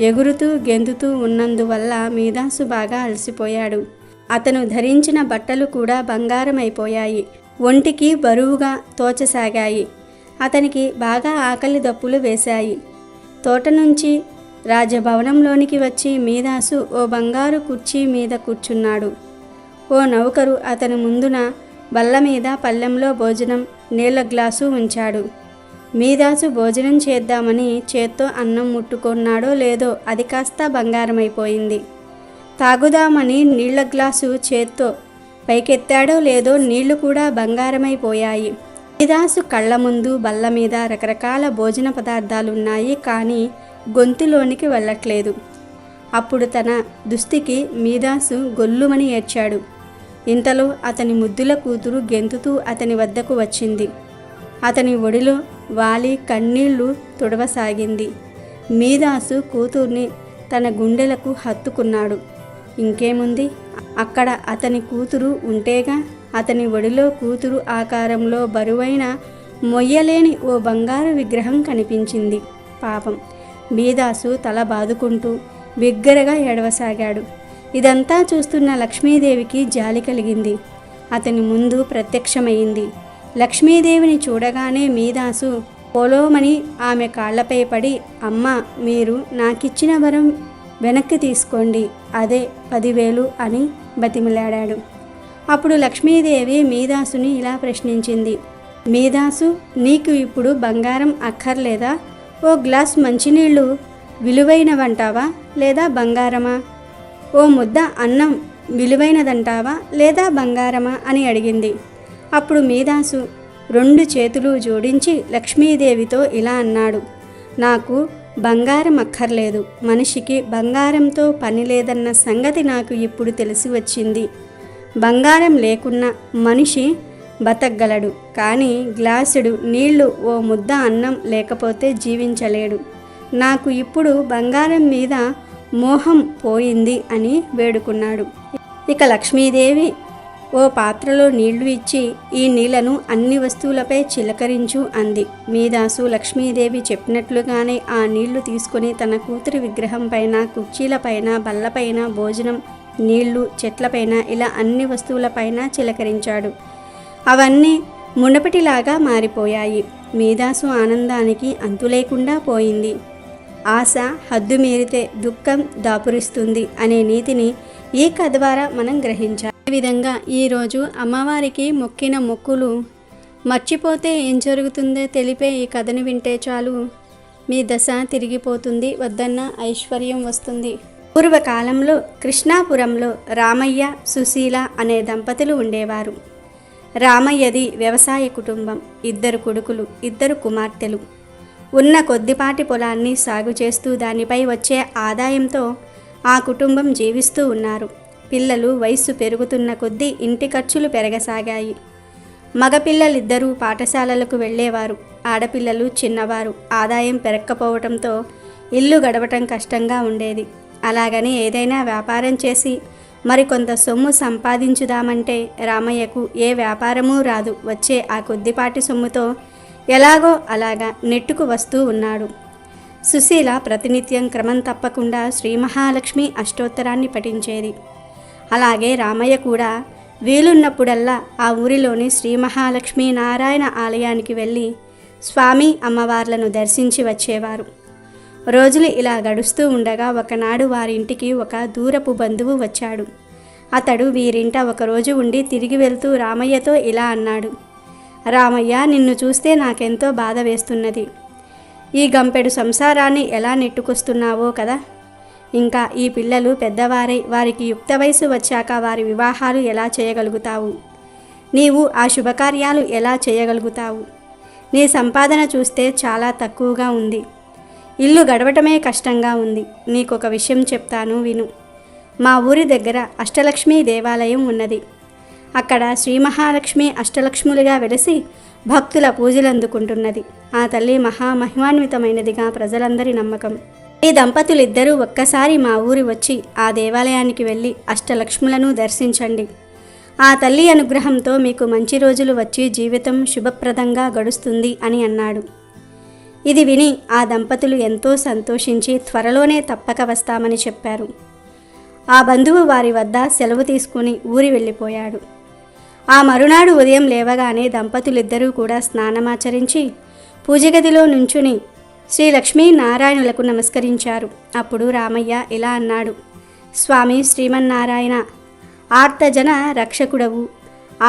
ఎగురుతూ గెంతుతూ ఉన్నందువల్ల మీదాసు బాగా అలసిపోయాడు. అతను ధరించిన బట్టలు కూడా బంగారం అయిపోయాయి. ఒంటికి బరువుగా తోచసాగాయి. అతనికి బాగా ఆకలి దప్పులు వేశాయి. తోట నుంచి రాజభవనంలోనికి వచ్చి మీదాసు ఓ బంగారు కుర్చీ మీద కూర్చున్నాడు. ఓ నౌకరు అతని ముందున బల్ల మీద పళ్ళెంలో భోజనం, నీళ్ల గ్లాసు ఉంచాడు. మీదాసు భోజనం చేద్దామని చేత్తో అన్నం ముట్టుకున్నాడో లేదో అది కాస్త బంగారమైపోయింది. తాగుదామని నీళ్ల గ్లాసు చేత్తో పైకెత్తాడో లేదో నీళ్లు కూడా బంగారమైపోయాయి. మీదాసు కళ్ళ ముందు బల్ల మీద రకరకాల భోజన పదార్థాలున్నాయి, కానీ గొంతులోనికి వెళ్ళట్లేదు. అప్పుడు తన దుస్థితికి మీదాసు గొల్లుమని ఏడ్చాడు. ఇంతలో అతని ముద్దుల కూతురు గెంతుతూ అతని వద్దకు వచ్చింది. అతని ఒడిలో వాలి కన్నీళ్లు తుడవసాగింది. మీదాసు కూతుర్ని తన గుండెలకు హత్తుకున్నాడు. ఇంకేముంది, అక్కడ అతని కూతురు ఉంటేగా. అతని ఒడిలో కూతురు ఆకారంలో బరువైన మొయ్యలేని ఓ బంగారు విగ్రహం కనిపించింది. పాపం మీదాసు తల బాదుకుంటూ బిగ్గరగా ఏడవసాగాడు. ఇదంతా చూస్తున్న లక్ష్మీదేవికి జాలి కలిగింది. అతని ముందు ప్రత్యక్షమైంది. లక్ష్మీదేవిని చూడగానే మీదాసు పోలోమని ఆమె కాళ్లపై పడి, అమ్మా, మీరు నాకిచ్చిన వరం వెనక్కి తీసుకోండి, అదే 10,000 అని బతిమిలాడాడు. అప్పుడు లక్ష్మీదేవి మీదాసుని ఇలా ప్రశ్నించింది. మీదాసు, నీకు ఇప్పుడు బంగారం అక్కర్లేదా? ఓ గ్లాస్ మంచినీళ్ళు విలువైనవంటావా లేదా బంగారమా? ఓ ముద్ద అన్నం విలువైనదంటావా లేదా బంగారమా అని అడిగింది. అప్పుడు మీదాసు 2 చేతులు జోడించి లక్ష్మీదేవితో ఇలా అన్నాడు. నాకు బంగారం అక్కర్లేదు. మనిషికి బంగారంతో పని లేదన్న సంగతి నాకు ఇప్పుడు తెలిసి వచ్చింది. బంగారం లేకున్నా మనిషి బతకగలడు, కానీ గ్లాసుడు నీళ్లు, ఓ ముద్ద అన్నం లేకపోతే జీవించలేడు. నాకు ఇప్పుడు బంగారం మీద మోహం పోయింది అని వేడుకున్నాడు. ఇక లక్ష్మీదేవి ఓ పాత్రలో నీళ్లు ఇచ్చి, ఈ నీళ్లను అన్ని వస్తువులపై చిలకరించు అంది. మీదాసు లక్ష్మీదేవి చెప్పినట్లుగానే ఆ నీళ్లు తీసుకుని తన కూతురి విగ్రహం పైన, కుర్చీలపైన, బల్లపైన, భోజనం, నీళ్లు, చెట్లపైన, ఇలా అన్ని వస్తువులపైన చిలకరించాడు. అవన్నీ మునపటిలాగా మారిపోయాయి. మీదాసు ఆనందానికి అంతులేకుండా పోయింది. ఆశ హద్దు మీరితే దుఃఖం దాపురిస్తుంది అనే నీతిని ఈ కథ ద్వారా మనం గ్రహించాలి. ఈ విధంగా ఈరోజు అమ్మవారికి మొక్కిన మొక్కులు మర్చిపోతే ఏం జరుగుతుందో తెలిపే ఈ కథను వింటే చాలు, మీ దశ తిరిగిపోతుంది, వద్దన్న ఐశ్వర్యం వస్తుంది. పూర్వకాలంలో కృష్ణాపురంలో రామయ్య, సుశీల అనే దంపతులు ఉండేవారు. రామయ్యది వ్యవసాయ కుటుంబం. 2 కొడుకులు, 2 కుమార్తెలు. ఉన్న కొద్దిపాటి పొలాన్ని సాగు చేస్తూ దానిపై వచ్చే ఆదాయంతో ఆ కుటుంబం జీవిస్తూ ఉన్నారు. పిల్లలు వయస్సు పెరుగుతున్న కొద్దీ ఇంటి ఖర్చులు పెరగసాగాయి. మగపిల్లలిద్దరూ పాఠశాలలకు వెళ్ళేవారు. ఆడపిల్లలు చిన్నవారు. ఆదాయం పెరగకపోవడంతో ఇల్లు గడవటం కష్టంగా ఉండేది. అలాగని ఏదైనా వ్యాపారం చేసి మరికొంత సొమ్ము సంపాదించుదామంటే రామయ్యకు ఏ వ్యాపారమూ రాదు. వచ్చే ఆ కొద్దిపాటి సొమ్ముతో ఎలాగో అలాగా నెట్టుకు వస్తూ ఉన్నాడు. సుశీల ప్రతినిత్యం క్రమం తప్పకుండా శ్రీ మహాలక్ష్మి అష్టోత్తరాన్ని పఠించేది. అలాగే రామయ్య కూడా వీలున్నప్పుడల్లా ఆ ఊరిలోని శ్రీ మహాలక్ష్మి నారాయణ ఆలయానికి వెళ్ళి స్వామి అమ్మవార్లను దర్శించి వచ్చేవారు. రోజులు ఇలా గడుస్తూ ఉండగా ఒకనాడు వారింటికి ఒక దూరపు బంధువు వచ్చాడు. అతడు వీరింట ఒకరోజు ఉండి తిరిగి వెళ్తూ రామయ్యతో ఇలా అన్నాడు. రామయ్య, నిన్ను చూస్తే నాకెంతో బాధ వేస్తున్నది. ఈ గంపెడు సంసారాన్ని ఎలా నెట్టుకొస్తున్నావో కదా. ఇంకా ఈ పిల్లలు పెద్దవారై వారికి యుక్త వయసు వచ్చాక వారి వివాహాలు ఎలా చేయగలుగుతావు? నీవు ఆ శుభకార్యాలు ఎలా చేయగలుగుతావు? నీ సంపాదన చూస్తే చాలా తక్కువగా ఉంది. ఇల్లు గడవటమే కష్టంగా ఉంది. నీకొక విషయం చెప్తాను, విను. మా ఊరి దగ్గర అష్టలక్ష్మి దేవాలయం ఉన్నది. అక్కడ శ్రీ మహాలక్ష్మి అష్టలక్ష్ములుగా వెలిసి భక్తుల పూజలు అందుకుంటున్నది. ఆ తల్లి మహామహిమాన్వితమైనదిగా ప్రజలందరి నమ్మకం. ఈ దంపతులిద్దరూ ఒక్కసారి మా ఊరి వచ్చి ఆ దేవాలయానికి వెళ్ళి అష్టలక్ష్ములను దర్శించండి. ఆ తల్లి అనుగ్రహంతో మీకు మంచి రోజులు వచ్చి జీవితం శుభప్రదంగా గడుస్తుంది అని అన్నాడు. ఇది విని ఆ దంపతులు ఎంతో సంతోషించి త్వరలోనే తప్పక వస్తామని చెప్పారు. ఆ బంధువు వారి వద్ద సెలవు తీసుకుని ఊరి వెళ్ళిపోయాడు. ఆ మరునాడు ఉదయం లేవగానే దంపతులిద్దరూ కూడా స్నానమాచరించి పూజగదిలో నుంచుని శ్రీ లక్ష్మీ నారాయణులకు నమస్కరించారు. అప్పుడు రామయ్య ఇలా అన్నాడు. స్వామి శ్రీమన్నారాయణ, ఆర్తజన రక్షకుడవు,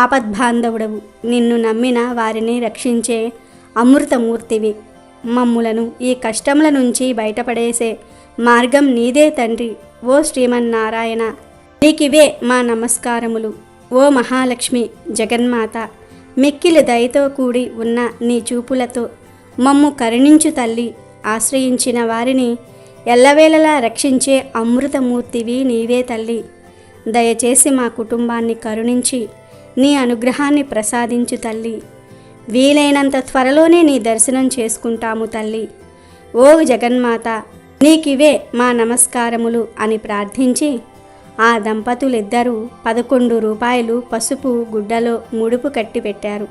ఆపద్బాంధవుడవు. నిన్ను నమ్మిన వారిని రక్షించే అమృతమూర్తివి. మమ్ములను ఈ కష్టముల నుంచి బయటపడేసే మార్గం నీదే తండ్రి. ఓ శ్రీమన్నారాయణ, నీకివే మా నమస్కారములు. ఓ మహాలక్ష్మి జగన్మాత, మిక్కిలి దయతో కూడి ఉన్న నీ చూపులతో మమ్ము కరుణించు తల్లి. ఆశ్రయించిన వారిని ఎల్లవేళలా రక్షించే అమృతమూర్తివి నీవే తల్లి. దయచేసి మా కుటుంబాన్ని కరుణించి నీ అనుగ్రహాన్ని ప్రసాదించు తల్లి. వీలైనంత త్వరలోనే నీ దర్శనం చేసుకుంటాము తల్లి. ఓ జగన్మాత, నీకివే మా నమస్కారములు అని ప్రార్థించి ఆ దంపతులిద్దరూ 11 రూపాయలు పసుపు గుడ్డలో ముడుపు కట్టి పెట్టారు.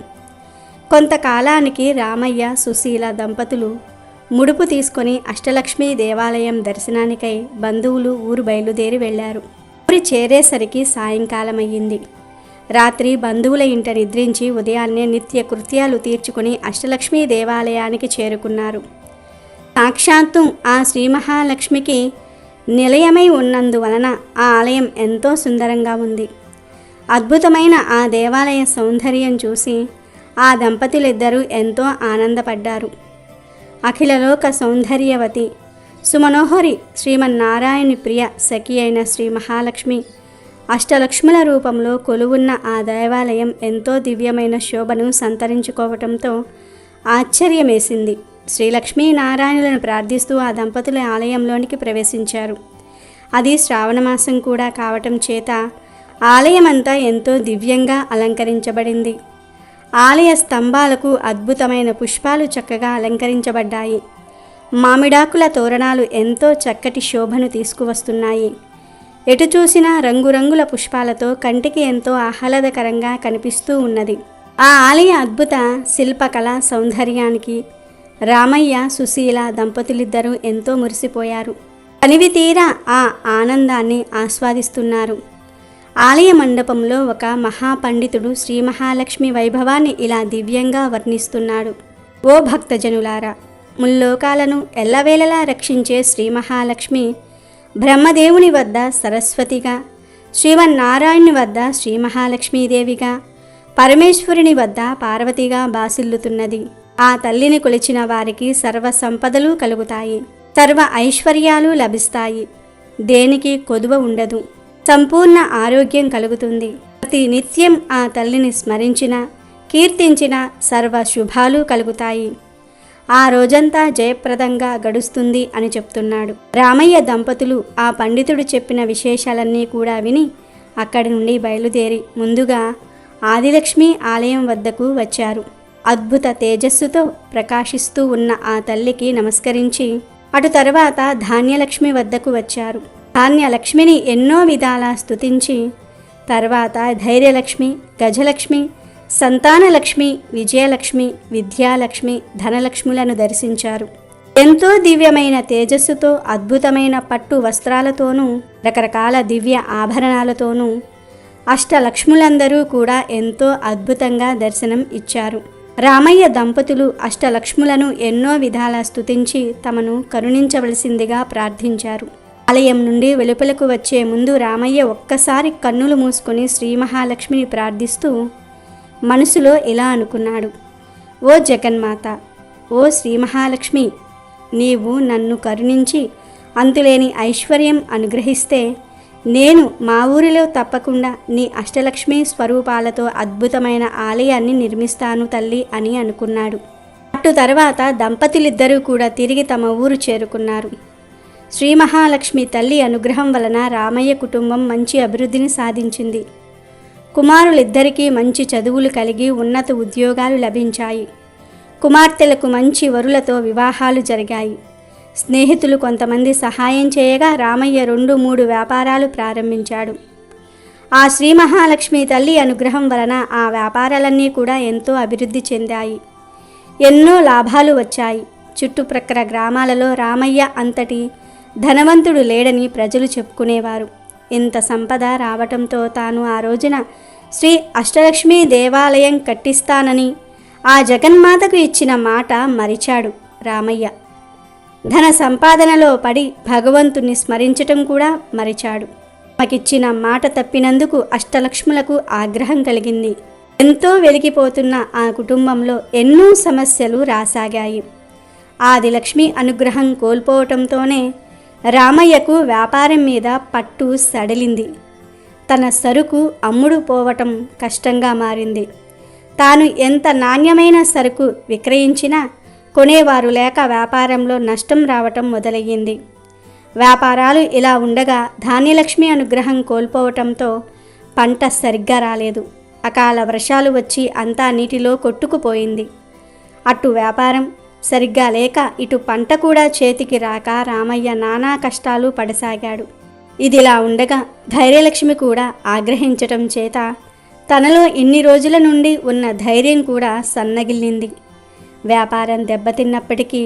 కొంతకాలానికి రామయ్య, సుశీల దంపతులు ముడుపు తీసుకొని అష్టలక్ష్మి దేవాలయం దర్శనానికై బంధువులు ఊరు బయలుదేరి వెళ్లారు. ఊరి చేరేసరికి సాయంకాలమయ్యింది. రాత్రి బంధువుల ఇంట నిద్రించి ఉదయాన్నే నిత్య కృత్యాలు తీర్చుకుని అష్టలక్ష్మి దేవాలయానికి చేరుకున్నారు. సాక్షాత్తు ఆ శ్రీ మహాలక్ష్మికి నిలయమై ఉన్నందువలన ఆ ఆలయం ఎంతో సుందరంగా ఉంది. అద్భుతమైన ఆ దేవాలయ సౌందర్యం చూసి ఆ దంపతులిద్దరూ ఎంతో ఆనందపడ్డారు. అఖిలలోక సౌందర్యవతి సుమనోహరి శ్రీమన్నారాయణి ప్రియ సఖి అయిన శ్రీ మహాలక్ష్మి అష్టలక్ష్ముల రూపంలో కొలువున్న ఆ దేవాలయం ఎంతో దివ్యమైన శోభను సంతరించుకోవటంతో ఆశ్చర్యమేసింది. శ్రీలక్ష్మీనారాయణులను ప్రార్థిస్తూ ఆ దంపతుల ఆలయంలోనికి ప్రవేశించారు. అది శ్రావణమాసం కూడా కావటం చేత ఆలయమంతా ఎంతో దివ్యంగా అలంకరించబడింది. ఆలయ స్తంభాలకు అద్భుతమైన పుష్పాలు చక్కగా అలంకరించబడ్డాయి. మామిడాకుల తోరణాలు ఎంతో చక్కటి శోభను తీసుకువస్తున్నాయి. ఎటు చూసినా రంగురంగుల పుష్పాలతో కంటికి ఎంతో ఆహ్లాదకరంగా కనిపిస్తూ ఉన్నది. ఆ ఆలయ అద్భుత శిల్పకళ సౌందర్యానికి రామయ్య, సుశీల దంపతులిద్దరూ ఎంతో మురిసిపోయారు. కనివి తీరా ఆ ఆనందాన్ని ఆస్వాదిస్తున్నారు. ఆలయ మండపంలో ఒక మహాపండితుడు శ్రీ మహాలక్ష్మి వైభవాన్ని ఇలా దివ్యంగా వర్ణిస్తున్నాడు. ఓ భక్తజనులారా, ముల్లోకాలను ఎల్లవేళలా రక్షించే శ్రీ మహాలక్ష్మి బ్రహ్మదేవుని వద్ద సరస్వతిగా, శ్రీమన్నారాయణుని వద్ద శ్రీ మహాలక్ష్మీదేవిగా, పరమేశ్వరుని వద్ద పార్వతిగా బాసిల్లుతున్నది. ఆ తల్లిని కొలిచిన వారికి సర్వ సంపదలు కలుగుతాయి, సర్వ ఐశ్వర్యాలు లభిస్తాయి, దేనికి కొదువ ఉండదు, సంపూర్ణ ఆరోగ్యం కలుగుతుంది. ప్రతి నిత్యం ఆ తల్లిని స్మరించిన, కీర్తించిన సర్వ శుభాలు కలుగుతాయి. ఆ రోజంతా జయప్రదంగా గడుస్తుంది అని చెప్తున్నాడు. రామయ్య దంపతులు ఆ పండితుడు చెప్పిన విశేషాలన్నీ కూడా విని అక్కడి నుండి బయలుదేరి ముందుగా ఆదిలక్ష్మి ఆలయం వద్దకు వచ్చారు. అద్భుత తేజస్సుతో ప్రకాశిస్తూ ఉన్న ఆ తల్లికి నమస్కరించి అటు తర్వాత ధాన్యలక్ష్మి వద్దకు వచ్చారు. ధాన్యలక్ష్మిని ఎన్నో విధాలా స్తుతించి తర్వాత ధైర్యలక్ష్మి, గజలక్ష్మి, సంతానలక్ష్మి, విజయలక్ష్మి, విద్యాలక్ష్మి, ధనలక్ష్ములను దర్శించారు. ఎంతో దివ్యమైన తేజస్సుతో అద్భుతమైన పట్టు వస్త్రాలతోనూ రకరకాల దివ్య ఆభరణాలతోనూ అష్టలక్ష్ములందరూ కూడా ఎంతో అద్భుతంగా దర్శనం ఇచ్చారు. రామయ్య దంపతులు అష్టలక్ష్ములను ఎన్నో విధాలా స్తుతించి తమను కరుణించవలసిందిగా ప్రార్థించారు. ఆలయం నుండి వెలుపలకు వచ్చే ముందు రామయ్య ఒక్కసారి కన్నులు మూసుకొని శ్రీ మహాలక్ష్మిని ప్రార్థిస్తూ మనసులో ఇలా అనుకున్నాడు. ఓ జగన్మాత, ఓ శ్రీ మహాలక్ష్మి, నీవు నన్ను కరుణించి అంతులేని ఐశ్వర్యం అనుగ్రహిస్తే నేను మా ఊరిలో తప్పకుండా నీ అష్టలక్ష్మి స్వరూపాలతో అద్భుతమైన ఆలయాన్ని నిర్మిస్తాను తల్లి అని అనుకున్నాడు. అటు తర్వాత దంపతులిద్దరూ కూడా తిరిగి తమ ఊరు చేరుకున్నారు. శ్రీ మహాలక్ష్మి తల్లి అనుగ్రహం వలన రామయ్య కుటుంబం మంచి అభివృద్ధిని సాధించింది. కుమారులిద్దరికీ మంచి చదువులు కలిగి ఉన్నత ఉద్యోగాలు లభించాయి. కుమార్తెలకు మంచి వరులతో వివాహాలు జరిగాయి. స్నేహితులు కొంతమంది సహాయం చేయగా రామయ్య 2-3 వ్యాపారాలు ప్రారంభించాడు. ఆ శ్రీ మహాలక్ష్మి తల్లి అనుగ్రహం వలన ఆ వ్యాపారాలన్నీ కూడా ఎంతో అభివృద్ధి చెందాయి. ఎన్నో లాభాలు వచ్చాయి. చుట్టుప్రక్కల గ్రామాలలో రామయ్య అంతటి ధనవంతుడు లేడని ప్రజలు చెప్పుకునేవారు. ఇంత సంపద రావటంతో తాను ఆ రోజున శ్రీ అష్టలక్ష్మి దేవాలయం కట్టిస్తానని ఆ జగన్మాతకు ఇచ్చిన మాట మరిచాడు రామయ్య. ధన సంపాదనలో పడి భగవంతుణ్ణి స్మరించటం కూడా మరిచాడు. తమకిచ్చిన మాట తప్పినందుకు అష్టలక్ష్ములకు ఆగ్రహం కలిగింది. ఎంతో వెలిగిపోతున్న ఆ కుటుంబంలో ఎన్నో సమస్యలు రాసాగాయి. ఆదిలక్ష్మి అనుగ్రహం కోల్పోవటంతోనే రామయ్యకు వ్యాపారం మీద పట్టు సడలింది. తన సరుకు అమ్ముడు పోవటం కష్టంగా మారింది. తాను ఎంత నాణ్యమైన సరుకు విక్రయించినా కొనేవారు లేక వ్యాపారంలో నష్టం రావటం మొదలయ్యింది. వ్యాపారాలు ఇలా ఉండగా ధాన్యలక్ష్మి అనుగ్రహం కోల్పోవటంతో పంట సరిగ్గా రాలేదు. అకాల వర్షాలు వచ్చి అంతా నీటిలో కొట్టుకుపోయింది. అటు వ్యాపారం సరిగ్గా లేక ఇటు పంట కూడా చేతికి రాక రామయ్య నానా కష్టాలు పడసాగాడు. ఇదిలా ఉండగా ధైర్యలక్ష్మి కూడా ఆగ్రహించటం చేత తనలో ఇన్ని రోజుల నుండి ఉన్న ధైర్యం కూడా సన్నగిల్లింది. వ్యాపారం దెబ్బతిన్నప్పటికీ,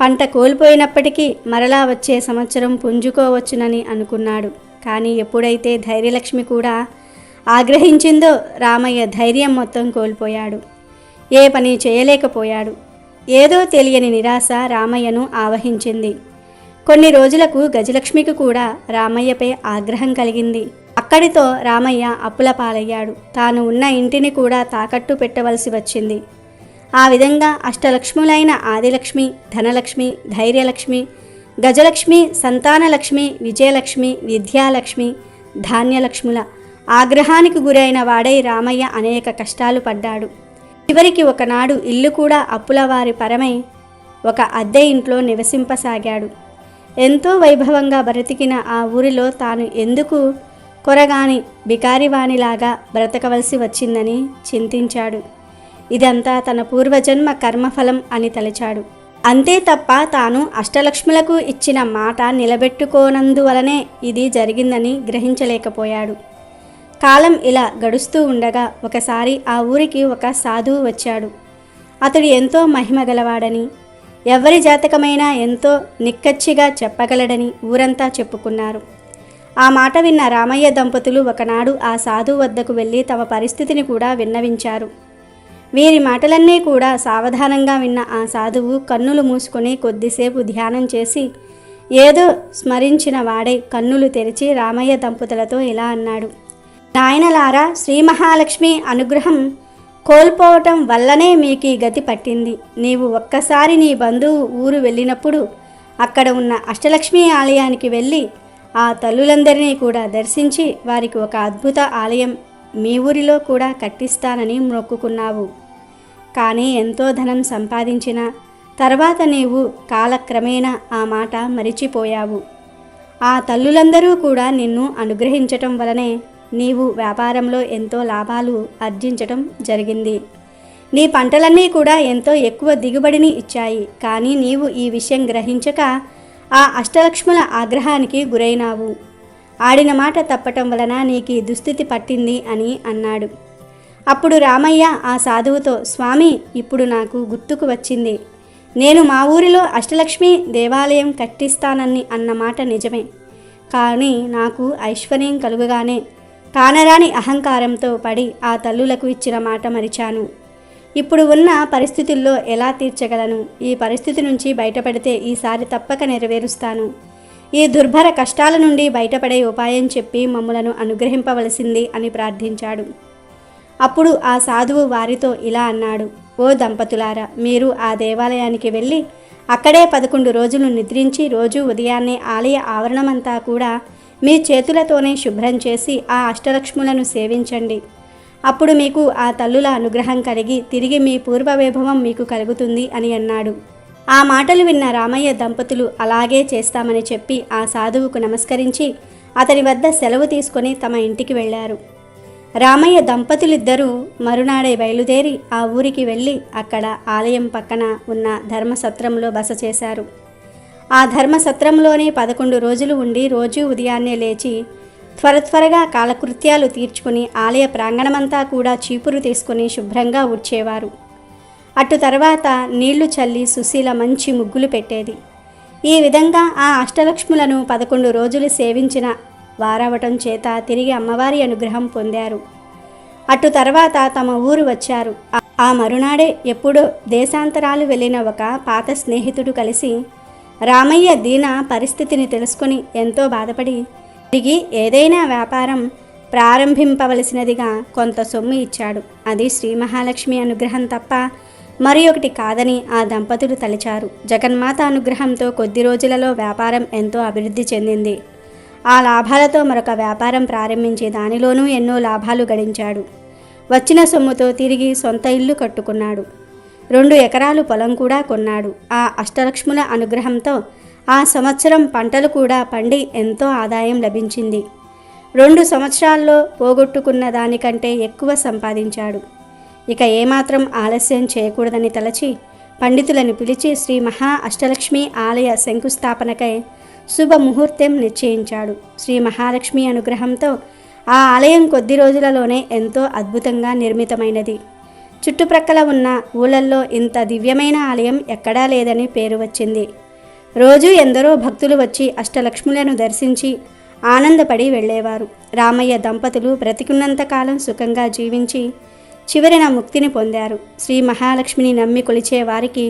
పంట కోల్పోయినప్పటికీ మరలా వచ్చే సంవత్సరం పుంజుకోవచ్చునని అనుకున్నాడు. కానీ ఎప్పుడైతే ధైర్యలక్ష్మి కూడా ఆగ్రహించిందో రామయ్య ధైర్యం మొత్తం కోల్పోయాడు. ఏ పని చేయలేకపోయాడు. ఏదో తెలియని నిరాశ రామయ్యను ఆవహించింది. కొన్ని రోజులకు గజలక్ష్మికి కూడా రామయ్యపై ఆగ్రహం కలిగింది. అక్కడితో రామయ్య అప్పుల పాలయ్యాడు. తాను ఉన్న ఇంటిని కూడా తాకట్టు పెట్టవలసి వచ్చింది. ఆ విధంగా అష్టలక్ష్ములైన ఆదిలక్ష్మి, ధనలక్ష్మి, ధైర్యలక్ష్మి, గజలక్ష్మి, సంతానలక్ష్మి, విజయలక్ష్మి, విద్యాలక్ష్మి, ధాన్యలక్ష్ముల ఆగ్రహానికి గురైన వాడై రామయ్య అనేక కష్టాలు పడ్డాడు. చివరికి ఒకనాడు ఇల్లు కూడా అప్పుల వారి పరమై ఒక అద్దె ఇంట్లో నివసింపసాగాడు. ఎంతో వైభవంగా బ్రతికిన ఆ ఊరిలో తాను ఎందుకు కొరగాని బికారివాణిలాగా బ్రతకవలసి వచ్చిందని చింతించాడు. ఇదంతా తన పూర్వజన్మ కర్మఫలం అని తలచాడు. అంతే తప్ప తాను అష్టలక్ష్ములకు ఇచ్చిన మాట నిలబెట్టుకోనందువలనే ఇది జరిగిందని గ్రహించలేకపోయాడు. కాలం ఇలా గడుస్తూ ఉండగా ఒకసారి ఆ ఊరికి ఒక సాధువు వచ్చాడు. అతడు ఎంతో మహిమ గలవాడని, ఎవరి జాతకమైనా ఎంతో నిక్కచ్చిగా చెప్పగలడని ఊరంతా చెప్పుకున్నారు. ఆ మాట విన్న రామయ్య దంపతులు ఒకనాడు ఆ సాధువు వద్దకు వెళ్ళి తమ పరిస్థితిని కూడా విన్నవించారు. వీరి మాటలన్నీ కూడా సావధానంగా విన్న ఆ సాధువు కన్నులు మూసుకొని కొద్దిసేపు ధ్యానం చేసి ఏదో స్మరించిన వాడై కన్నులు తెరిచి రామయ్య దంపతులతో ఇలా అన్నాడు: నాయనలారా, శ్రీ మహాలక్ష్మి అనుగ్రహం కోల్పోవటం వల్లనే మీకు ఈ గతి పట్టింది. నీవు ఒక్కసారి నీ బంధువు ఊరు వెళ్ళినప్పుడు అక్కడ ఉన్న అష్టలక్ష్మి ఆలయానికి వెళ్ళి ఆ తల్లులందరినీ కూడా దర్శించి వారికి ఒక అద్భుత ఆలయం మీ ఊరిలో కూడా కట్టిస్తానని మొక్కుకున్నావు. కానీ ఎంతో ధనం సంపాదించిన తర్వాత నీవు కాలక్రమేణా ఆ మాట మరిచిపోయావు. ఆ తల్లులందరూ కూడా నిన్ను అనుగ్రహించటం వలనే నీవు వ్యాపారంలో ఎంతో లాభాలు ఆర్జించటం జరిగింది. నీ పంటలన్నీ కూడా ఎంతో ఎక్కువ దిగుబడిని ఇచ్చాయి. కానీ నీవు ఈ విషయం గ్రహించక ఆ అష్టలక్ష్ముల ఆగ్రహానికి గురైనావు. ఆడిన మాట తప్పటం వలన నీకు ఈ దుస్థితి పట్టింది అని అన్నాడు. అప్పుడు రామయ్య ఆ సాధువుతో, స్వామి, ఇప్పుడు నాకు గుర్తుకు వచ్చింది. నేను మా ఊరిలో అష్టలక్ష్మి దేవాలయం కట్టిస్తానని అన్నమాట నిజమే. కానీ నాకు ఐశ్వర్యం కలుగగానే కానరాని అహంకారంతో పడి ఆ తల్లులకు ఇచ్చిన మాట మరిచాను. ఇప్పుడు ఉన్న పరిస్థితుల్లో ఎలా తీర్చగలను? ఈ పరిస్థితి నుంచి బయటపడితే ఈసారి తప్పక నెరవేరుస్తాను. ఈ దుర్భర కష్టాల నుండి బయటపడే ఉపాయం చెప్పి మమ్ములను అనుగ్రహింపవలసింది అని ప్రార్థించాడు. అప్పుడు ఆ సాధువు వారితో ఇలా అన్నాడు: ఓ దంపతులారా, మీరు ఆ దేవాలయానికి వెళ్ళి అక్కడే 11 రోజులు నిద్రించి రోజు ఉదయాన్నే ఆలయ ఆవరణమంతా కూడా మీ చేతులతోనే శుభ్రం చేసి ఆ అష్టలక్ష్ములను సేవించండి. అప్పుడు మీకు ఆ తల్లుల అనుగ్రహం కలిగి తిరిగి మీ పూర్వ వైభవం మీకు కలుగుతుంది అని అన్నాడు. ఆ మాటలు విన్న రామయ్య దంపతులు అలాగే చేస్తామని చెప్పి ఆ సాధువుకు నమస్కరించి అతని వద్ద సెలవు తీసుకొని తమ ఇంటికి వెళ్ళారు. రామయ్య దంపతులిద్దరూ మరునాడే బయలుదేరి ఆ ఊరికి వెళ్ళి అక్కడ ఆలయం పక్కన ఉన్న ధర్మసత్రంలో బస చేశారు. ఆ ధర్మసత్రంలోనే 11 రోజులు ఉండి రోజూ ఉదయాన్నే లేచి త్వరగా కాలకృత్యాలు తీర్చుకుని ఆలయ ప్రాంగణమంతా కూడా చీపురు తీసుకుని శుభ్రంగా ఊడ్చేవారు. అటు తర్వాత నీళ్లు చల్లి సుశీల మంచి ముగ్గులు పెట్టేది. ఈ విధంగా ఆ అష్టలక్ష్ములను 11 రోజులు సేవించిన వారవటం చేత తిరిగి అమ్మవారి అనుగ్రహం పొందారు. అటు తర్వాత తమ ఊరు వచ్చారు. ఆ మరునాడే ఎప్పుడో దేశాంతరాలు వెళ్ళిన ఒక పాత స్నేహితుడు కలిసి రామయ్య దీన పరిస్థితిని తెలుసుకుని ఎంతో బాధపడి తిరిగి ఏదైనా వ్యాపారం ప్రారంభింపవలసినదిగా కొంత సొమ్ము ఇచ్చాడు. అది శ్రీ మహాలక్ష్మి అనుగ్రహం తప్ప మరి ఒకటి కాదని ఆ దంపతులు తలిచారు. జగన్మాత అనుగ్రహంతో కొద్ది రోజులలో వ్యాపారం ఎంతో అభివృద్ధి చెందింది. ఆ లాభాలతో మరొక వ్యాపారం ప్రారంభించి దానిలోనూ ఎన్నో లాభాలు గడించాడు. వచ్చిన సొమ్ముతో తిరిగి సొంత ఇల్లు కట్టుకున్నాడు. 2 ఎకరాలు పొలం కూడా కొన్నాడు. ఆ అష్టలక్ష్ముల అనుగ్రహంతో ఆ సంవత్సరం పంటలు కూడా పండి ఎంతో ఆదాయం లభించింది. 2 సంవత్సరాల్లో పోగొట్టుకున్న దానికంటే ఎక్కువ సంపాదించాడు. ఇక ఏమాత్రం ఆలస్యం చేయకూడదని తలచి పండితులను పిలిచి శ్రీ మహా అష్టలక్ష్మి ఆలయ శంకుస్థాపనకై శుభముహూర్తం నిశ్చయించాడు. శ్రీ మహాలక్ష్మి అనుగ్రహంతో ఆ ఆలయం కొద్ది రోజులలోనే ఎంతో అద్భుతంగా నిర్మితమైనది. చుట్టుప్రక్కల ఉన్న ఊళ్ళల్లో ఇంత దివ్యమైన ఆలయం ఎక్కడా లేదని పేరు వచ్చింది. రోజు ఎందరో భక్తులు వచ్చి అష్టలక్ష్ములను దర్శించి ఆనందపడి వెళ్ళేవారు. రామయ్య దంపతులు బ్రతికున్నంతకాలం సుఖంగా జీవించి చివరిన ముక్తిని పొందారు. శ్రీ మహాలక్ష్మిని నమ్మి కొలిచే వారికి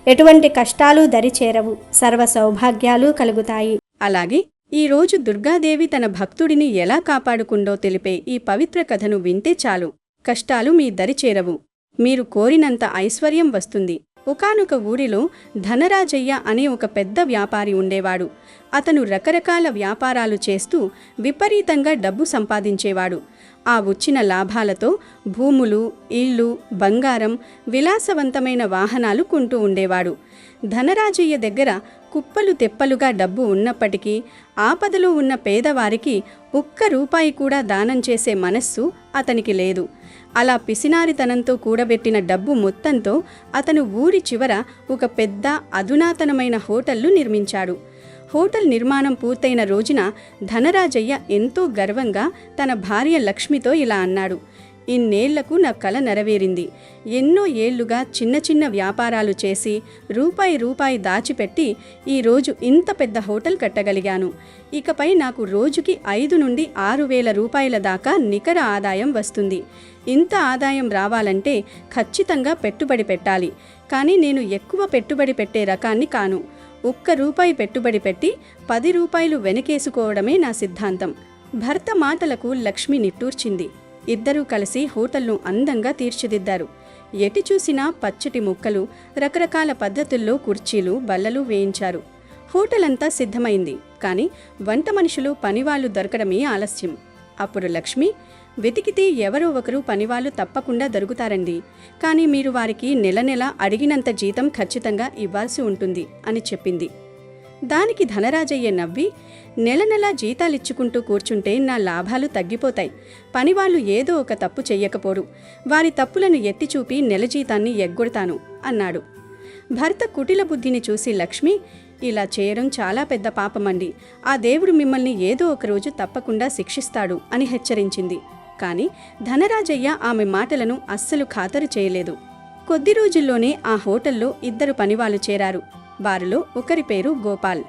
ఎటువంటి కష్టాలు దరిచేరవు, సర్వ సౌభాగ్యాలు కలుగుతాయి. అలాగే ఈరోజు దుర్గాదేవి తన భక్తుడిని ఎలా కాపాడుకుందో తెలిపే ఈ పవిత్ర కథను వింటే చాలు, కష్టాలు మీ దరిచేరవు, మీరు కోరినంత ఐశ్వర్యం వస్తుంది. ఒకానొక ఊరిలో ధనరాజయ్య అనే ఒక పెద్ద వ్యాపారి ఉండేవాడు. అతను రకరకాల వ్యాపారాలు చేస్తూ విపరీతంగా డబ్బు సంపాదించేవాడు. ఆ వచ్చిన లాభాలతో భూములు, ఇళ్ళు, బంగారం, విలాసవంతమైన వాహనాలు కొంటూ ఉండేవాడు. ధనరాజయ్య దగ్గర కుప్పలు తెప్పలుగా డబ్బు ఉన్నప్పటికీ ఆపదలో ఉన్న పేదవారికి ఒక్క రూపాయి కూడా దానం చేసే మనస్సు అతనికి లేదు. అలా పిసినారితనంతో కూడబెట్టిన డబ్బు మొత్తంతో అతను ఊరి చివర ఒక పెద్ద అధునాతనమైన హోటల్ను నిర్మించాడు. హోటల్ నిర్మాణం పూర్తయిన రోజున ధనరాజయ్య ఎంతో గర్వంగా తన భార్య లక్ష్మితో ఇలా అన్నాడు: ఇన్నేళ్లకు నా కల నెరవేరింది. ఎన్నో ఏళ్లుగా చిన్న చిన్న వ్యాపారాలు చేసి రూపాయి దాచిపెట్టి ఈరోజు ఇంత పెద్ద హోటల్ కట్టగలిగాను. ఇకపై నాకు రోజుకి 5 నుండి 6,000 రూపాయల దాకా నికర ఆదాయం వస్తుంది. ఇంత ఆదాయం రావాలంటే ఖచ్చితంగా పెట్టుబడి పెట్టాలి. కానీ నేను ఎక్కువ పెట్టుబడి పెట్టే రకాన్ని కాను. ₹1 పెట్టుబడి పెట్టి 10 రూపాయలు వెనకేసుకోవడమే నా సిద్ధాంతం. భర్త మాటలకు లక్ష్మి నిట్టూర్చింది. ఇద్దరూ కలిసి హోటల్ను అందంగా తీర్చిదిద్దారు. ఎటి చూసినా పచ్చటి ముక్కలు, రకరకాల పద్ధతుల్లో కుర్చీలు, బల్లలు వేయించారు. హోటల్ అంతా సిద్ధమైంది. కానీ వంట మనుషులు, పనివాళ్లు దొరకడమే ఆలస్యం. అప్పుడు లక్ష్మి, వెతికితే ఎవరో ఒకరు పనివాళ్లు తప్పకుండా దొరుకుతారండి. కానీ మీరు వారికి నెల నెల అడిగినంత జీతం ఖచ్చితంగా ఇవ్వాల్సి ఉంటుంది అని చెప్పింది. దానికి ధనరాజయ్య నవ్వి, నెల నెలా జీతాలిచ్చుకుంటూ కూర్చుంటే నా లాభాలు తగ్గిపోతాయి. పనివాళ్లు ఏదో ఒక తప్పు చెయ్యకపోరు. వారి తప్పులను ఎత్తిచూపి నెల జీతాన్ని ఎగ్గొడతాను అన్నాడు. భర్త కుటిల బుద్ధిని చూసి లక్ష్మి, ఇలా చేయడం చాలా పెద్ద పాపమండి. ఆ దేవుడు మిమ్మల్ని ఏదో ఒకరోజు తప్పకుండా శిక్షిస్తాడు అని హెచ్చరించింది. కానీ ధనరాజయ్య ఆమె మాటలను అస్సలు ఖాతరు చేయలేదు. కొద్ది రోజుల్లోనే ఆ హోటల్లో 2 పనివాళ్లు చేరారు. వారిలో ఒకరి పేరు గోపాల్.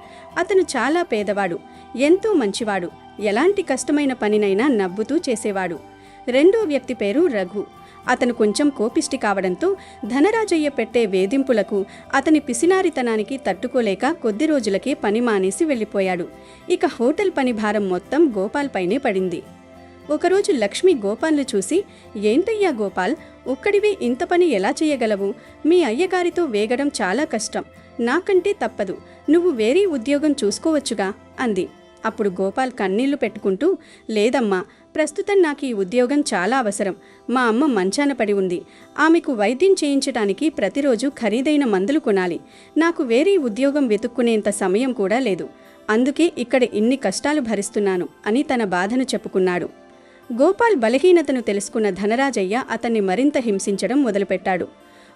అతను చాలా పేదవాడు, ఎంతో మంచివాడు. ఎలాంటి కష్టమైన పనినైనా నవ్వుతూ చేసేవాడు. రెండో వ్యక్తి పేరు రఘు. అతను కొంచెం కోపిష్టి కావడంతో ధనరాజయ్య పెట్టే వేధింపులకు, అతని పిసినారితనానికి తట్టుకోలేక కొద్ది రోజులకే పని మానేసి వెళ్ళిపోయాడు. ఇక హోటల్ పని భారం మొత్తం గోపాల్ పైనే పడింది. ఒకరోజు లక్ష్మి గోపాల్ను చూసి, ఏంటయ్యా గోపాల్, ఒక్కడివే ఇంత పని ఎలా చేయగలవు? మీ అయ్యగారితో వేగడం చాలా కష్టం. నాకంటే తప్పదు. నువ్వు వేరే ఉద్యోగం చూసుకోవచ్చుగా అంది. అప్పుడు గోపాల్ కన్నీళ్లు పెట్టుకుంటూ, లేదమ్మా, ప్రస్తుతం నాకు ఈ ఉద్యోగం చాలా అవసరం. మా అమ్మ మంచాన పడి ఉంది. ఆమెకు వైద్యం చేయించడానికి ప్రతిరోజు ఖరీదైన మందులు కొనాలి. నాకు వేరే ఉద్యోగం వెతుక్కునేంత సమయం కూడా లేదు. అందుకే ఇక్కడ ఇన్ని కష్టాలు భరిస్తున్నాను అని తన బాధను చెప్పుకున్నాడు. గోపాల్ బలహీనతను తెలుసుకున్న ధనరాజయ్య అతన్ని మరింత హింసించడం మొదలుపెట్టాడు.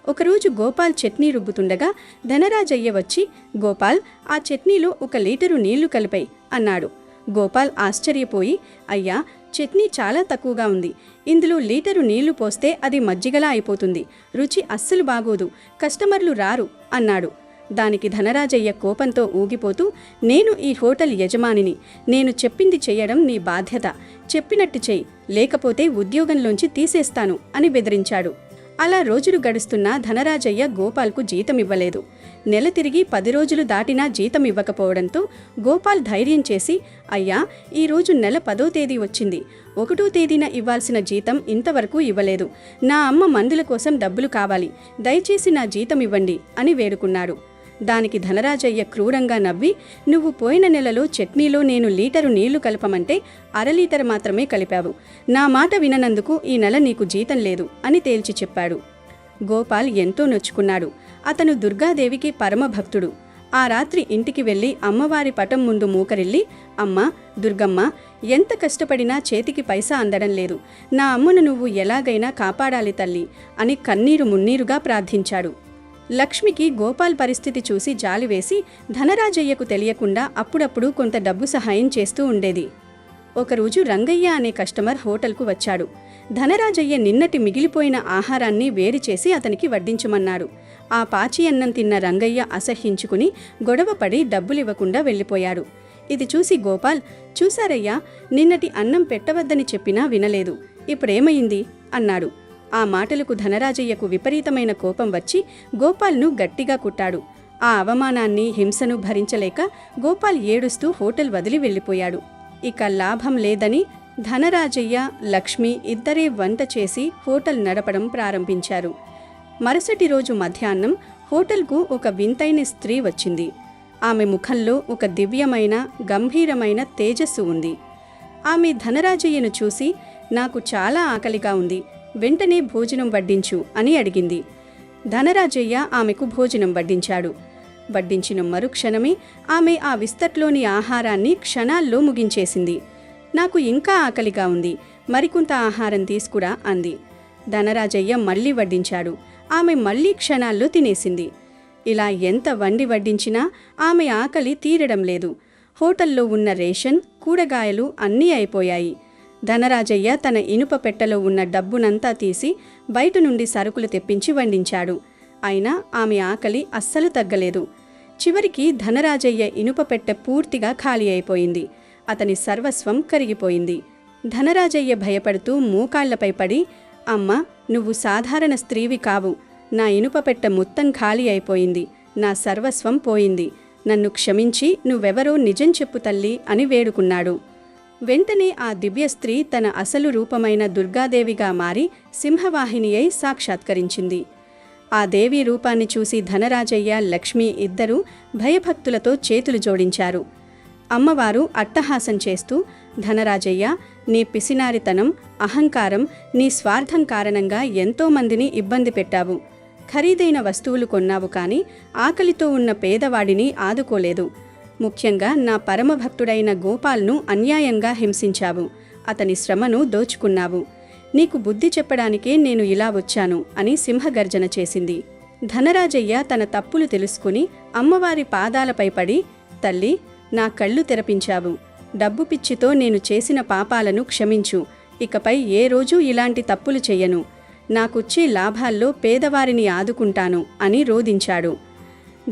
ఒకరోజు గోపాల్ చట్నీ రుబ్బుతుండగా ధనరాజయ్య వచ్చి, గోపాల్, ఆ చట్నీలో 1 లీటరు నీళ్లు కలిపాయి అన్నాడు. గోపాల్ ఆశ్చర్యపోయి, అయ్యా, చట్నీ చాలా తక్కువగా ఉంది. ఇందులో లీటరు నీళ్లు పోస్తే అది మజ్జిగలా అయిపోతుంది. రుచి అస్సలు బాగోదు. కస్టమర్లు రారు అన్నాడు. దానికి ధనరాజయ్య కోపంతో ఊగిపోతూ, నేను ఈ హోటల్ యజమానిని. నేను చెప్పింది చెయ్యడం నీ బాధ్యత. చెప్పినట్టు చెయ్యి, లేకపోతే ఉద్యోగంలోంచి తీసేస్తాను అని బెదిరించాడు. అలా రోజులు గడుస్తున్నా ధనరాజయ్య గోపాల్కు జీతం ఇవ్వలేదు. నెల తిరిగి 10 రోజులు దాటినా జీతం ఇవ్వకపోవడంతో గోపాల్ ధైర్యం చేసి, అయ్యా, ఈరోజు నెల 10వ తేదీ వచ్చింది, 1వ తేదీన ఇవ్వాల్సిన జీతం ఇంతవరకు ఇవ్వలేదు. నా అమ్మ మందుల కోసం డబ్బులు కావాలి, దయచేసి నా జీతం ఇవ్వండి అని వేడుకున్నాడు. దానికి ధనరాజయ్య క్రూరంగా నవ్వి, నువ్వు పోయిన నెలలో చట్నీలో నేను లీటరు నీళ్లు కలపమంటే 1/2 లీటర్ మాత్రమే కలిపావు. నా మాట విననందుకు ఈ నెల నీకు జీతం లేదు అని తేల్చి చెప్పాడు. గోపాల్ ఎంతో నొచ్చుకున్నాడు. అతను దుర్గాదేవికి పరమభక్తుడు. ఆ రాత్రి ఇంటికి వెళ్ళి అమ్మవారి పటం ముందు మూకరిల్లి, అమ్మా దుర్గమ్మ, ఎంత కష్టపడినా చేతికి పైసా అందడం లేదు, నా అమ్మను నువ్వు ఎలాగైనా కాపాడాలి తల్లి అని కన్నీరు మున్నీరుగా ప్రార్థించాడు. లక్ష్మికి గోపాల్ పరిస్థితి చూసి జాలివేసి ధనరాజయ్యకు తెలియకుండా అప్పుడప్పుడు కొంత డబ్బు సహాయం చేస్తూ ఉండేది. ఒకరోజు రంగయ్య అనే కస్టమర్ హోటల్కు వచ్చాడు. ధనరాజయ్య నిన్నటి మిగిలిపోయిన ఆహారాన్ని వేడి చేసి అతనికి వడ్డించమన్నాడు. ఆ పాచి అన్నం తిన్న రంగయ్య అసహ్యించుకుని గొడవపడి డబ్బులివ్వకుండా వెళ్ళిపోయాడు. ఇది చూసి గోపాల్, చూశారయ్యా, నిన్నటి అన్నం పెట్టవద్దని చెప్పినా వినలేదు, ఇప్పుడేమైంది అన్నాడు. ఆ మాటలకు ధనరాజయ్యకు విపరీతమైన కోపం వచ్చి గోపాల్ను గట్టిగా కుట్టాడు. ఆ అవమానాన్ని, హింసను భరించలేక గోపాల్ ఏడుస్తూ హోటల్ వదిలి వెళ్ళిపోయాడు. ఇక లాభం లేదని ధనరాజయ్య, లక్ష్మి ఇద్దరే వంట చేసి హోటల్ నడపడం ప్రారంభించారు. మరుసటి రోజు మధ్యాహ్నం హోటల్కు ఒక వింతైన స్త్రీ వచ్చింది. ఆమె ముఖంలో ఒక దివ్యమైన, గంభీరమైన తేజస్సు ఉంది. ఆమె ధనరాజయ్యను చూసి, నాకు చాలా ఆకలిగా ఉంది, వెంటనే భోజనం వడ్డించు అని అడిగింది. ధనరాజయ్య ఆమెకు భోజనం వడ్డించాడు. వడ్డించిన మరుక్షణమే ఆమె ఆ విస్తట్లోని ఆహారాన్ని క్షణాల్లో ముగించేసింది. నాకు ఇంకా ఆకలిగా ఉంది, మరికొంత ఆహారం తీసుకురా అంది. ధనరాజయ్య మళ్లీ వడ్డించాడు. ఆమె మళ్లీ క్షణాల్లో తినేసింది. ఇలా ఎంత వండి వడ్డించినా ఆమె ఆకలి తీరడం లేదు. హోటల్లో ఉన్న రేషన్, కూరగాయలు అన్నీ అయిపోయాయి. ధనరాజయ్య తన ఇనుప పెట్టెలో ఉన్న డబ్బునంతా తీసి బయట నుండి సరుకులు తెప్పించి వండించాడు. అయినా ఆమె ఆకలి అస్సలు తగ్గలేదు. చివరికి ధనరాజయ్య ఇనుప పెట్టె పూర్తిగా ఖాళీ అయిపోయింది. అతని సర్వస్వం కరిగిపోయింది. ధనరాజయ్య భయపడుతూ మోకాళ్లపై పడి, అమ్మా, నువ్వు సాధారణ స్త్రీవి కావు, నా ఇనుప పెట్టె మొత్తం ఖాళీ అయిపోయింది, నా సర్వస్వం పోయింది, నన్ను క్షమించి నువ్వెవరో నిజం చెప్పు తల్లి అని వేడుకున్నాడు. వెంటనే ఆ దివ్య స్త్రీ తన అసలు రూపమైన దుర్గాదేవిగా మారి సింహవాహిని అయి సాక్షాత్కరించింది. ఆ దేవి రూపాన్ని చూసి ధనరాజయ్య, లక్ష్మి ఇద్దరూ భయభక్తులతో చేతులు జోడించారు. అమ్మవారు అట్టహాసం చేస్తూ, ధనరాజయ్య, నీ పిసినారితనం, అహంకారం, నీ స్వార్థం కారణంగా ఎంతోమందిని ఇబ్బంది పెట్టావు. ఖరీదైన వస్తువులు కొన్నావు కానీ ఆకలితో ఉన్న పేదవాడిని ఆదుకోలేదు. ముఖ్యంగా నా పరమభక్తుడైన గోపాల్ను అన్యాయంగా హింసించావు. అతని శ్రమను దోచుకున్నావు. నీకు బుద్ధి చెప్పడానికే నేను ఇలా వచ్చాను అని సింహగర్జన చేసింది. ధనరాజయ్య తన తప్పులు తెలుసుకుని అమ్మవారి పాదాలపై పడి, తల్లి, నా కళ్ళు తెరపించావు. డబ్బు పిచ్చితో నేను చేసిన పాపాలను క్షమించు. ఇకపై ఏ రోజూ ఇలాంటి తప్పులు చెయ్యను. నాకొచ్చే లాభాల్లో పేదవారిని ఆదుకుంటాను అని రోదించాడు.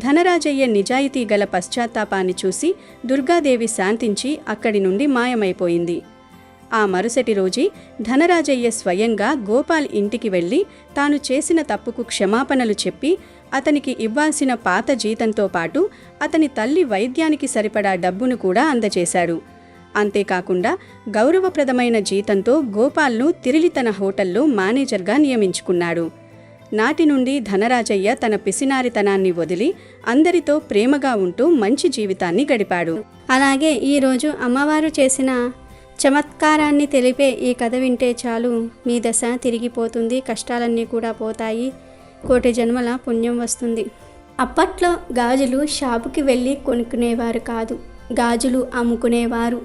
ధనరాజయ్య నిజాయితీ గల పశ్చాత్తాపాన్ని చూసి దుర్గాదేవి శాంతించి అక్కడి నుండి మాయమైపోయింది. ఆ మరుసటి రోజే ధనరాజయ్య స్వయంగా గోపాల్ ఇంటికి వెళ్ళి తాను చేసిన తప్పుకు క్షమాపణలు చెప్పి అతనికి ఇవ్వాల్సిన పాత జీతంతో పాటు అతని తల్లి వైద్యానికి సరిపడా డబ్బును కూడా అందజేశాడు. అంతేకాకుండా గౌరవప్రదమైన జీతంతో గోపాల్ను తిరిగి తన హోటల్లో మేనేజర్గా నియమించుకున్నాడు. నాటి నుండి ధనరాజయ్య తన పిసినారితనాన్ని వదిలి అందరితో ప్రేమగా ఉంటూ మంచి జీవితాన్ని గడిపాడు. అలాగే ఈరోజు అమ్మవారు చేసిన చమత్కారాన్ని తెలిపే ఈ కథ వింటే చాలు, మీ దశ తిరిగిపోతుంది, కష్టాలన్నీ కూడా పోతాయి, కోటి జన్మల పుణ్యం వస్తుంది. అప్పట్లో గాజులు షాపుకి వెళ్ళి కొనుక్కునేవారు కాదు, గాజులు అమ్ముకునేవారు,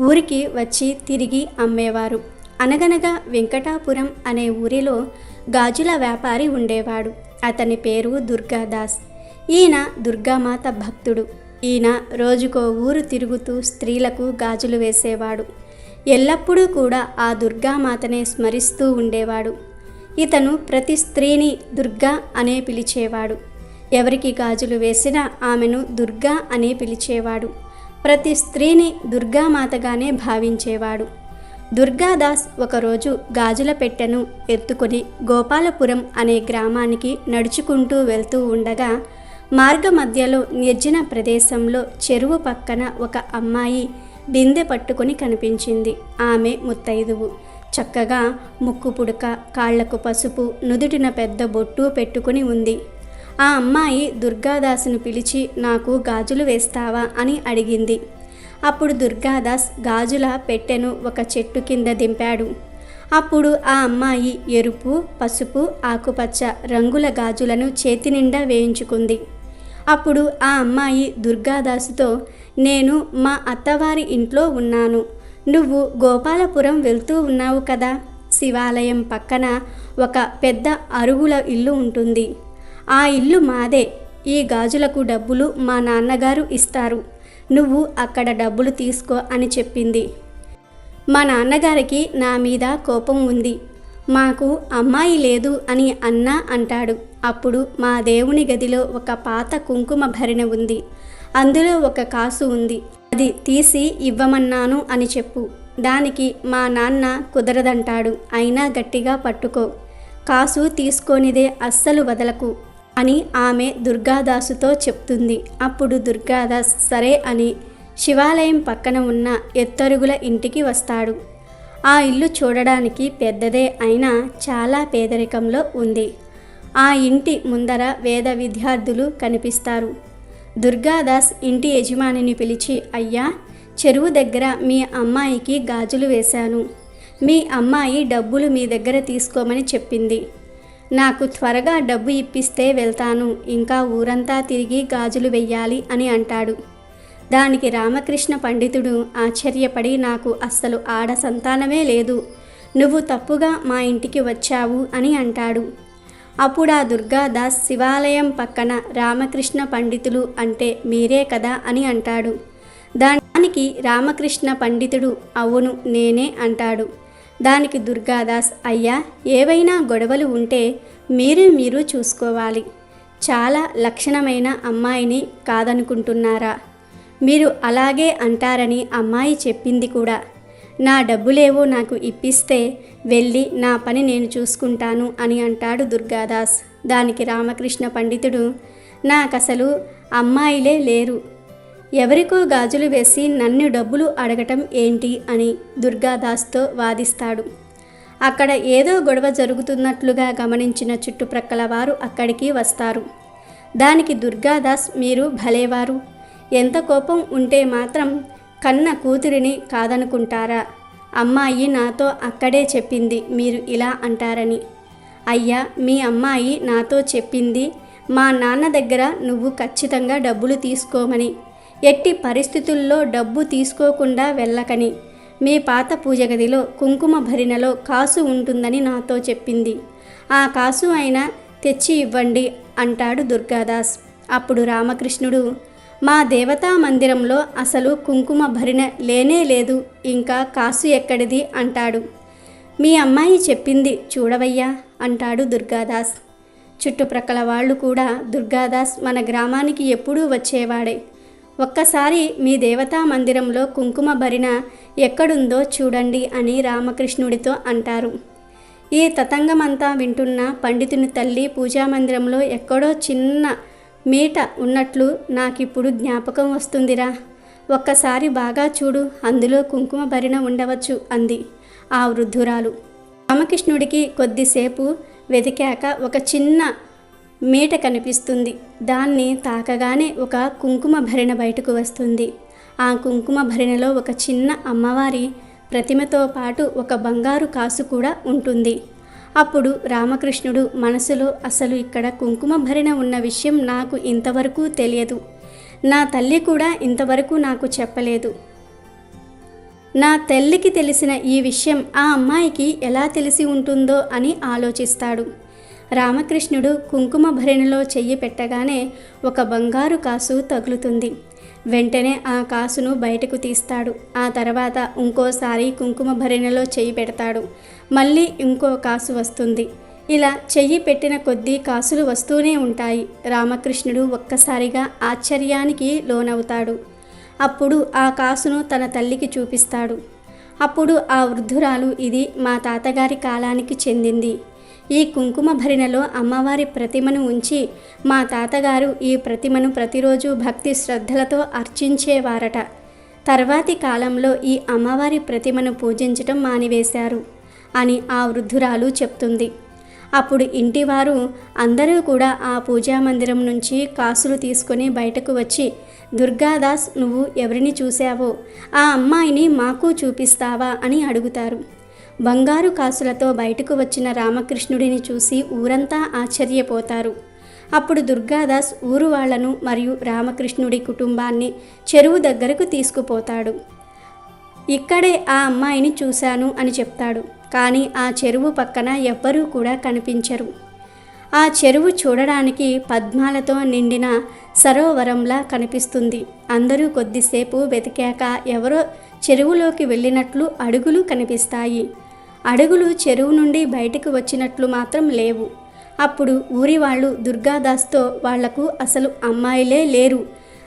ఊరికి వచ్చి తిరిగి అమ్మేవారు. అనగనగా వెంకటాపురం అనే ఊరిలో గాజుల వ్యాపారి ఉండేవాడు. అతని పేరు దుర్గాదాస్. ఈయన దుర్గామాత భక్తుడు. ఈయన రోజుకో ఊరు తిరుగుతూ స్త్రీలకు గాజులు వేసేవాడు. ఎల్లప్పుడూ కూడా ఆ దుర్గామాతనే స్మరిస్తూ ఉండేవాడు. ఇతను ప్రతి స్త్రీని దుర్గా అనే పిలిచేవాడు. ఎవరికి గాజులు వేసినా ఆమెను దుర్గా అనే పిలిచేవాడు. ప్రతి స్త్రీని దుర్గామాతగానే భావించేవాడు. దుర్గాదాస్ ఒకరోజు గాజుల పెట్టెను ఎత్తుకొని గోపాలపురం అనే గ్రామానికి నడుచుకుంటూ వెళ్తూ ఉండగా మార్గ మధ్యలో నిర్జన ప్రదేశంలో చెరువు పక్కన ఒక అమ్మాయి బిందె పట్టుకొని కనిపించింది. ఆమె ముత్తైదువు. చక్కగా ముక్కు పుడక, కాళ్లకు పసుపు, నుదుటిన పెద్ద బొట్టు పెట్టుకుని ఉంది. ఆ అమ్మాయి దుర్గాదాసును పిలిచి, నాకు గాజులు వేస్తావా అని అడిగింది. అప్పుడు దుర్గాదాస్ గాజుల పెట్టెను ఒక చెట్టు కింద దింపాడు. అప్పుడు ఆ అమ్మాయి ఎరుపు, పసుపు, ఆకుపచ్చ రంగుల గాజులను చేతి నిండా వేయించుకుంది. అప్పుడు ఆ అమ్మాయి దుర్గాదాసుతో, నేను మా అత్తవారి ఇంట్లో ఉన్నాను. నువ్వు గోపాలపురం వెళ్తూ ఉన్నావు కదా, శివాలయం పక్కన ఒక పెద్ద అరుగుల ఇల్లు ఉంటుంది. ఆ ఇల్లు మాదే. ఈ గాజులకు డబ్బులు మా నాన్నగారు ఇస్తారు. నువ్వు అక్కడ డబ్బులు తీసుకో అని చెప్పింది. మా నాన్నగారికి నా మీద కోపం ఉంది. మాకు అమ్మాయి లేదు అని అన్నా అంటాడు. అప్పుడు మా దేవుని గదిలో ఒక పాత కుంకుమ భరిణె ఉంది. అందులో ఒక కాసు ఉంది. అది తీసి ఇవ్వమన్నాను అని చెప్పు. దానికి మా నాన్న కుదరదంటాడు. అయినా గట్టిగా పట్టుకో. కాసు తీసుకోనిదే అస్సలు వదలకు అని ఆమె దుర్గాదాసుతో చెప్తుంది. అప్పుడు దుర్గాదాస్ సరే అని శివాలయం పక్కన ఉన్న ఎత్తరుగుల ఇంటికి వస్తాడు. ఆ ఇల్లు చూడడానికి పెద్దదే అయినా చాలా పేదరికంలో ఉంది. ఆ ఇంటి ముందర వేద విద్యార్థులు కనిపిస్తారు. దుర్గాదాస్ ఇంటి యజమానిని పిలిచి, అయ్యా, చెరువు దగ్గర మీ అమ్మాయికి గాజులు వేశాను. మీ అమ్మాయి డబ్బులు మీ దగ్గర తీసుకోమని చెప్పింది. నాకు త్వరగా డబ్బు ఇప్పిస్తే వెళ్తాను. ఇంకా ఊరంతా తిరిగి గాజులు వెయ్యాలి అని అంటాడు. దానికి రామకృష్ణ పండితుడు ఆశ్చర్యపడి, నాకు అస్సలు ఆడ సంతానమే లేదు. నువ్వు తప్పుగా మా ఇంటికి వచ్చావు అని అంటాడు. అప్పుడు ఆ దుర్గాదాస్, శివాలయం పక్కన రామకృష్ణ పండితులు అంటే మీరే కదా అని అంటాడు. దానికి రామకృష్ణ పండితుడు, అవును నేనే అంటాడు. దానికి దుర్గాదాస్, అయ్యా, ఏవైనా గొడవలు ఉంటే మీరు చూసుకోవాలి. చాలా లక్షణమైన అమ్మాయిని కాదనుకుంటున్నారా? మీరు అలాగే అంటారని అమ్మాయి చెప్పింది కూడా. నా డబ్బులేవో నాకు ఇప్పిస్తే వెళ్ళి నా పని నేను చూసుకుంటాను అని అంటాడు దుర్గాదాస్. దానికి రామకృష్ణ పండితుడు, నాకసలు అమ్మాయిలే లేరు. ఎవరికో గాజులు వేసి నన్ను డబ్బులు అడగటం ఏంటి అని దుర్గాదాస్తో వాదిస్తాడు. అక్కడ ఏదో గొడవ జరుగుతున్నట్లుగా గమనించిన చుట్టుప్రక్కల వారు అక్కడికి వస్తారు. దానికి దుర్గాదాస్, మీరు భలేవారు. ఎంత కోపం ఉంటే మాత్రం కన్న కూతురిని కాదనుకుంటారా? అమ్మాయి నాతో అక్కడే చెప్పింది మీరు ఇలా అంటారని. అయ్యా, మీ అమ్మాయి నాతో చెప్పింది మా నాన్న దగ్గర నువ్వు ఖచ్చితంగా డబ్బులు తీసుకోమని, ఎట్టి పరిస్థితుల్లో డబ్బు తీసుకోకుండా వెళ్ళకని, మీ పాత పూజ గదిలో కుంకుమ భరిణలో కాసు ఉంటుందని నాతో చెప్పింది. ఆ కాసు అయినా తెచ్చి ఇవ్వండి అంటాడు దుర్గాదాస్. అప్పుడు రామకృష్ణుడు, మా దేవతా మందిరంలో అసలు కుంకుమ భరిణ లేనే లేదు, ఇంకా కాసు ఎక్కడిది అంటాడు. మీ అమ్మాయి చెప్పింది చూడవయ్యా అంటాడు దుర్గాదాస్. చుట్టుప్రక్కల వాళ్ళు కూడా, దుర్గాదాస్ మన గ్రామానికి ఎప్పుడూ వచ్చేవాడే. ఒక్కసారి మీ దేవతా మందిరంలో కుంకుమ భరిణ ఎక్కడుందో చూడండి అని రామకృష్ణుడితో అంటారు. ఈ తతంగమంతా వింటున్న పండితుని తల్లి పూజామందిరంలో ఎక్కడో చిన్న మీట ఉన్నట్లు నాకిప్పుడు జ్ఞాపకం వస్తుందిరా. ఒక్కసారి బాగా చూడు, అందులో కుంకుమ భరిణ ఉండవచ్చు అంది ఆ వృద్ధురాలు. రామకృష్ణుడికి కొద్దిసేపు వెతికాక ఒక చిన్న మీట కనిపిస్తుంది. దాన్ని తాకగానే ఒక కుంకుమ భరిణ బయటకు వస్తుంది. ఆ కుంకుమ భరిణలో ఒక చిన్న అమ్మవారి ప్రతిమతో పాటు ఒక బంగారు కాసు కూడా ఉంటుంది. అప్పుడు రామకృష్ణుడు మనసులో, అసలు ఇక్కడ కుంకుమ భరిణ ఉన్న విషయం నాకు ఇంతవరకు తెలియదు. నా తల్లి కూడా ఇంతవరకు నాకు చెప్పలేదు. నా తల్లికి తెలిసిన ఈ విషయం ఆ అమ్మాయికి ఎలా తెలిసి ఉంటుందో అని ఆలోచిస్తాడు. రామకృష్ణుడు కుంకుమ భరిణలో చెయ్యి పెట్టగానే ఒక బంగారు కాసు తగులుతుంది. వెంటనే ఆ కాసును బయటకు తీస్తాడు. ఆ తర్వాత ఇంకోసారి కుంకుమ భరిణలో చెయ్యి పెడతాడు. మళ్ళీ ఇంకో కాసు వస్తుంది. ఇలా చెయ్యి పెట్టిన కొద్దీ కాసులు వస్తూనే ఉంటాయి. రామకృష్ణుడు ఒక్కసారిగా ఆశ్చర్యానికి లోనవుతాడు. అప్పుడు ఆ కాసును తన తల్లికి చూపిస్తాడు. అప్పుడు ఆ వృద్ధురాలు, ఇది మా తాతగారి కాలానికి చెందింది. ఈ కుంకుమ భరిణలో అమ్మవారి ప్రతిమను ఉంచి మా తాతగారు ఈ ప్రతిమను ప్రతిరోజు భక్తి శ్రద్ధలతో అర్చించేవారట. తర్వాతి కాలంలో ఈ అమ్మవారి ప్రతిమను పూజించటం మానివేశారు అని ఆ వృద్ధురాలు చెప్తుంది. అప్పుడు ఇంటివారు అందరూ కూడా ఆ పూజా మందిరం నుంచి కాసులు తీసుకొని బయటకు వచ్చి, దుర్గాదాస్, నువ్వు ఎవరిని చూశావో ఆ అమ్మాయిని మాకు చూపిస్తావా అని అడుగుతారు. బంగారు కాసులతో బయటకు వచ్చిన రామకృష్ణుడిని చూసి ఊరంతా ఆశ్చర్యపోతారు. అప్పుడు దుర్గాదాస్ ఊరు వాళ్లను మరియు రామకృష్ణుడి కుటుంబాన్ని చెరువు దగ్గరకు తీసుకుపోతాడు. ఇక్కడే ఆ అమ్మాయిని చూశాను అని చెప్తాడు. కానీ ఆ చెరువు పక్కన ఎవ్వరూ కూడా కనిపించరు. ఆ చెరువు చూడడానికి పద్మాలతో నిండిన సరోవరంలా కనిపిస్తుంది. అందరూ కొద్దిసేపు వెతికాక ఎవరో చెరువులోకి వెళ్ళినట్లు అడుగులు కనిపిస్తాయి. అడుగులు చెరువు నుండి బయటకు వచ్చినట్లు మాత్రం లేవు. అప్పుడు ఊరి వాళ్ళు దుర్గాదాస్తో, వాళ్లకు అసలు అమ్మాయిలే లేరు,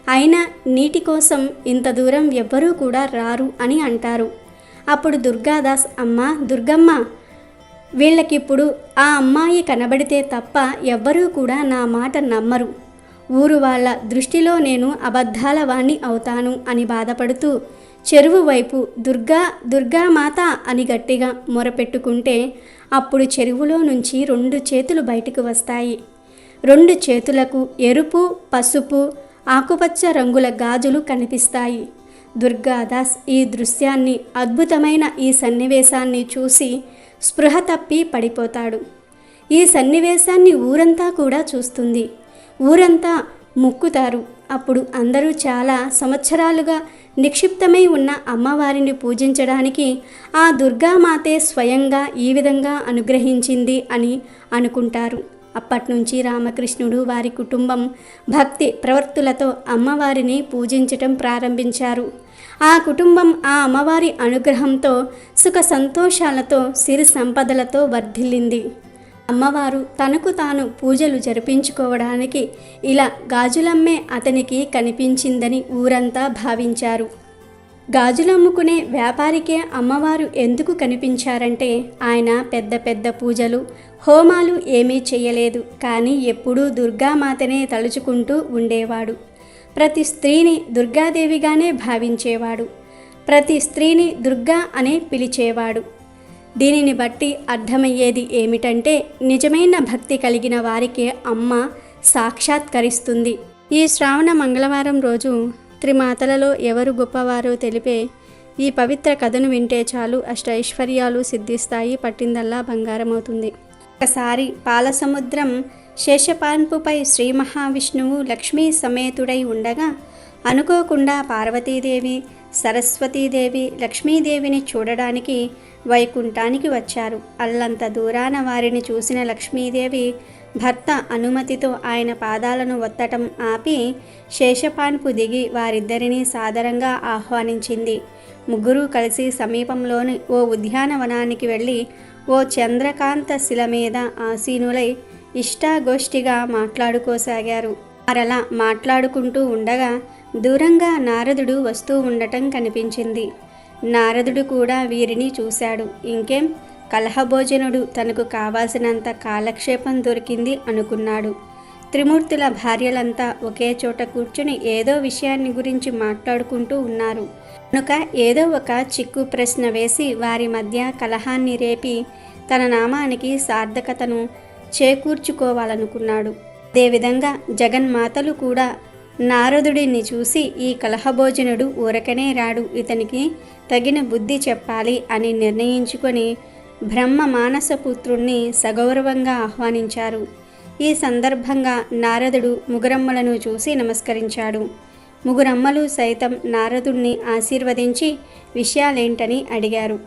అయినా నీటి కోసం ఇంత దూరం ఎవ్వరూ కూడా రారు అని అంటారు. అప్పుడు దుర్గాదాస్, అమ్మా దుర్గమ్మ, వీళ్ళకిప్పుడు ఆ అమ్మాయి కనబడితే తప్ప ఎవ్వరూ కూడా నా మాట నమ్మరు. ఊరు వాళ్ళ దృష్టిలో నేను అబద్ధాల వాణ్ణి అవుతాను అని బాధపడుతూ చెరువు వైపు దుర్గామాత అని గట్టిగా మొరపెట్టుకుంటే అప్పుడు చెరువులో నుంచి 2 చేతులు బయటకు వస్తాయి. 2 చేతులకు ఎరుపు, పసుపు, ఆకుపచ్చ రంగుల గాజులు కనిపిస్తాయి. దుర్గాదాస్ ఈ దృశ్యాన్ని, అద్భుతమైన ఈ సన్నివేశాన్ని చూసి స్పృహ తప్పి పడిపోతాడు. ఈ సన్నివేశాన్ని ఊరంతా కూడా చూస్తుంది. ఊరంతా మొక్కుతారు. అప్పుడు అందరూ చాలా సంవత్సరాలుగా నిక్షిప్తమై ఉన్న అమ్మవారిని పూజించడానికి ఆ దుర్గామాతే స్వయంగా ఈ విధంగా అనుగ్రహించింది అని అనుకుంటారు. అప్పట్నుంచి రామకృష్ణుడు, వారి కుటుంబం భక్తి ప్రవర్తులతో అమ్మవారిని పూజించటం ప్రారంభించారు. ఆ కుటుంబం ఆ అమ్మవారి అనుగ్రహంతో సుఖ సంతోషాలతో, సిరి సంపదలతో వర్ధిల్లింది. అమ్మవారు తనకు తాను పూజలు జరిపించుకోవడానికి ఇలా గాజులమ్మే అతనికి కనిపించిందని ఊరంతా భావించారు. గాజులమ్ముకునే వ్యాపారికే అమ్మవారు ఎందుకు కనిపించారంటే, ఆయన పెద్ద పెద్ద పూజలు, హోమాలు ఏమీ చేయలేదు, కానీ ఎప్పుడూ దుర్గామాతనే తలుచుకుంటూ ఉండేవాడు. ప్రతి స్త్రీని దుర్గాదేవిగానే భావించేవాడు. ప్రతి స్త్రీని దుర్గా అనే పిలిచేవాడు. దీనిని బట్టి అర్థమయ్యేది ఏమిటంటే, నిజమైన భక్తి కలిగిన వారికే అమ్మ సాక్షాత్కరిస్తుంది. ఈ శ్రావణ మంగళవారం రోజు త్రిమాతలలో ఎవరు గొప్పవారో తెలిపే ఈ పవిత్ర కథను వింటే చాలు, అష్టైశ్వర్యాలు సిద్ధిస్తాయి, పట్టిందల్లా బంగారమవుతుంది. ఒకసారి పాలసముద్రం శేషపాన్పుపై శ్రీ మహావిష్ణువు లక్ష్మీ సమేతుడై ఉండగా అనుకోకుండా పార్వతీదేవి, సరస్వతీదేవి లక్ష్మీదేవిని చూడడానికి వైకుంఠానికి వచ్చారు. అల్లంత దూరాన వారిని చూసిన లక్ష్మీదేవి భర్త అనుమతితో ఆయన పాదాలను ఒత్తటం ఆపి శేషపాన్పు దిగి వారిద్దరినీ సాదరంగా ఆహ్వానించింది. ముగ్గురు కలిసి సమీపంలోని ఓ ఉద్యానవనానికి వెళ్ళి ఓ చంద్రకాంత శిల మీద ఆసీనులై ఇష్టాగోష్ఠిగా మాట్లాడుకోసాగారు. వారలా మాట్లాడుకుంటూ ఉండగా దూరంగా నారదుడు వస్తూ ఉండటం కనిపించింది. నారదుడు కూడా వీరిని చూశాడు. ఇంకేం, కలహభోజనుడు, తనకు కావాల్సినంత కాలక్షేపం దొరికింది అనుకున్నాడు. త్రిమూర్తుల భార్యలంతా ఒకే చోట కూర్చుని ఏదో విషయాన్ని గురించి మాట్లాడుకుంటూ ఉన్నారు కనుక ఏదో ఒక చిక్కు ప్రశ్న వేసి వారి మధ్య కలహాన్ని రేపి తన నామానికి సార్థకతను చేకూర్చుకోవాలనుకున్నాడు. అదేవిధంగా జగన్మాతలు కూడా నారదుడిని చూసి, ఈ కలహభోజనుడు ఊరకనే రాడు, ఇతనికి తగిన బుద్ధి చెప్పాలి అని నిర్ణయించుకొని బ్రహ్మ మానసపుత్రుణ్ణి సగౌరవంగా ఆహ్వానించారు. ఈ సందర్భంగా నారదుడు ముగురమ్మలను చూసి నమస్కరించాడు. ముగురమ్మలు సైతం నారదుణ్ణి ఆశీర్వదించి విషయాలేంటని అడిగారు.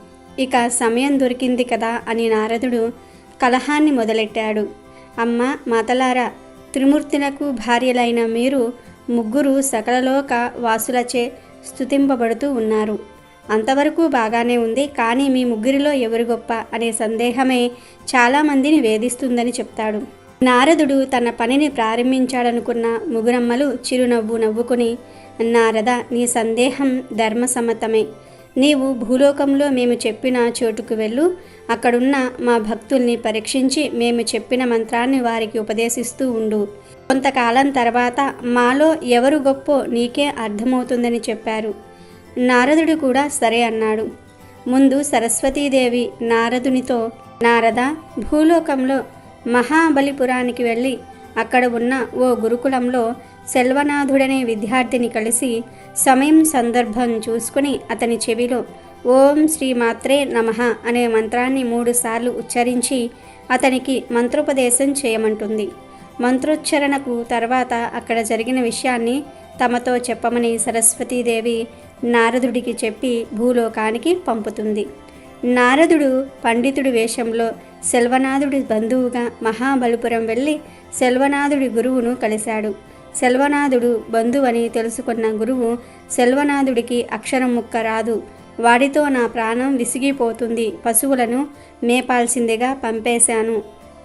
ఇక సమయం దొరికింది కదా అని నారదుడు కలహాన్ని మొదలెట్టాడు. అమ్మ మాతలారా, త్రిమూర్తులకు భార్యలైన మీరు ముగ్గురు సకలలోక వాసులచే స్తుతింపబడుతూ ఉన్నారు. అంతవరకు బాగానే ఉంది, కానీ మీ ముగ్గురిలో ఎవరు గొప్ప అనే సందేహమే చాలామందిని వేధిస్తుందని చెప్తాడు. నారదుడు తన పనిని ప్రారంభించాడనుకున్న ముగురమ్మలు చిరునవ్వు నవ్వుకుని, నారద, నీ సందేహం ధర్మసమ్మతమే. నీవు భూలోకంలో మేము చెప్పిన చోటుకు వెళ్ళు. అక్కడున్న మా భక్తుల్ని పరీక్షించి మేము చెప్పిన మంత్రాన్ని వారికి ఉపదేశిస్తూ ఉండు. కొంతకాలం తర్వాత మాలో ఎవరు గొప్పో నీకే అర్థమవుతుందని చెప్పారు. నారదుడు కూడా సరే అన్నాడు. ముందు సరస్వతీదేవి నారదునితో, నారద, భూలోకంలో మహాబలిపురానికి వెళ్ళి అక్కడ ఉన్న ఓ గురుకులంలో సెల్వనాథుడనే విద్యార్థిని కలిసి సమయం సందర్భం చూసుకుని అతని చెవిలో ఓం శ్రీమాత్రే నమః అనే మంత్రాన్ని 3 సార్లు ఉచ్చరించి అతనికి మంత్రోపదేశం చేయమంటుంది. మంత్రోచ్చరణకు తర్వాత అక్కడ జరిగిన విషయాన్ని తమతో చెప్పమని సరస్వతీదేవి నారదుడికి చెప్పి భూలోకానికి పంపుతుంది. నారదుడు పండితుడి వేషంలో సెల్వనాథుడి బంధువుగా మహాబలిపురం వెళ్ళి సెల్వనాథుడి గురువును కలిశాడు. సెల్వనాథుడు బంధువని తెలుసుకున్న గురువు సెల్వనాథుడికి అక్షరం ముక్క రాదు, వాడితో నా ప్రాణం విసిగిపోతుంది, పశువులను మేపాల్సిందిగా పంపేశాను,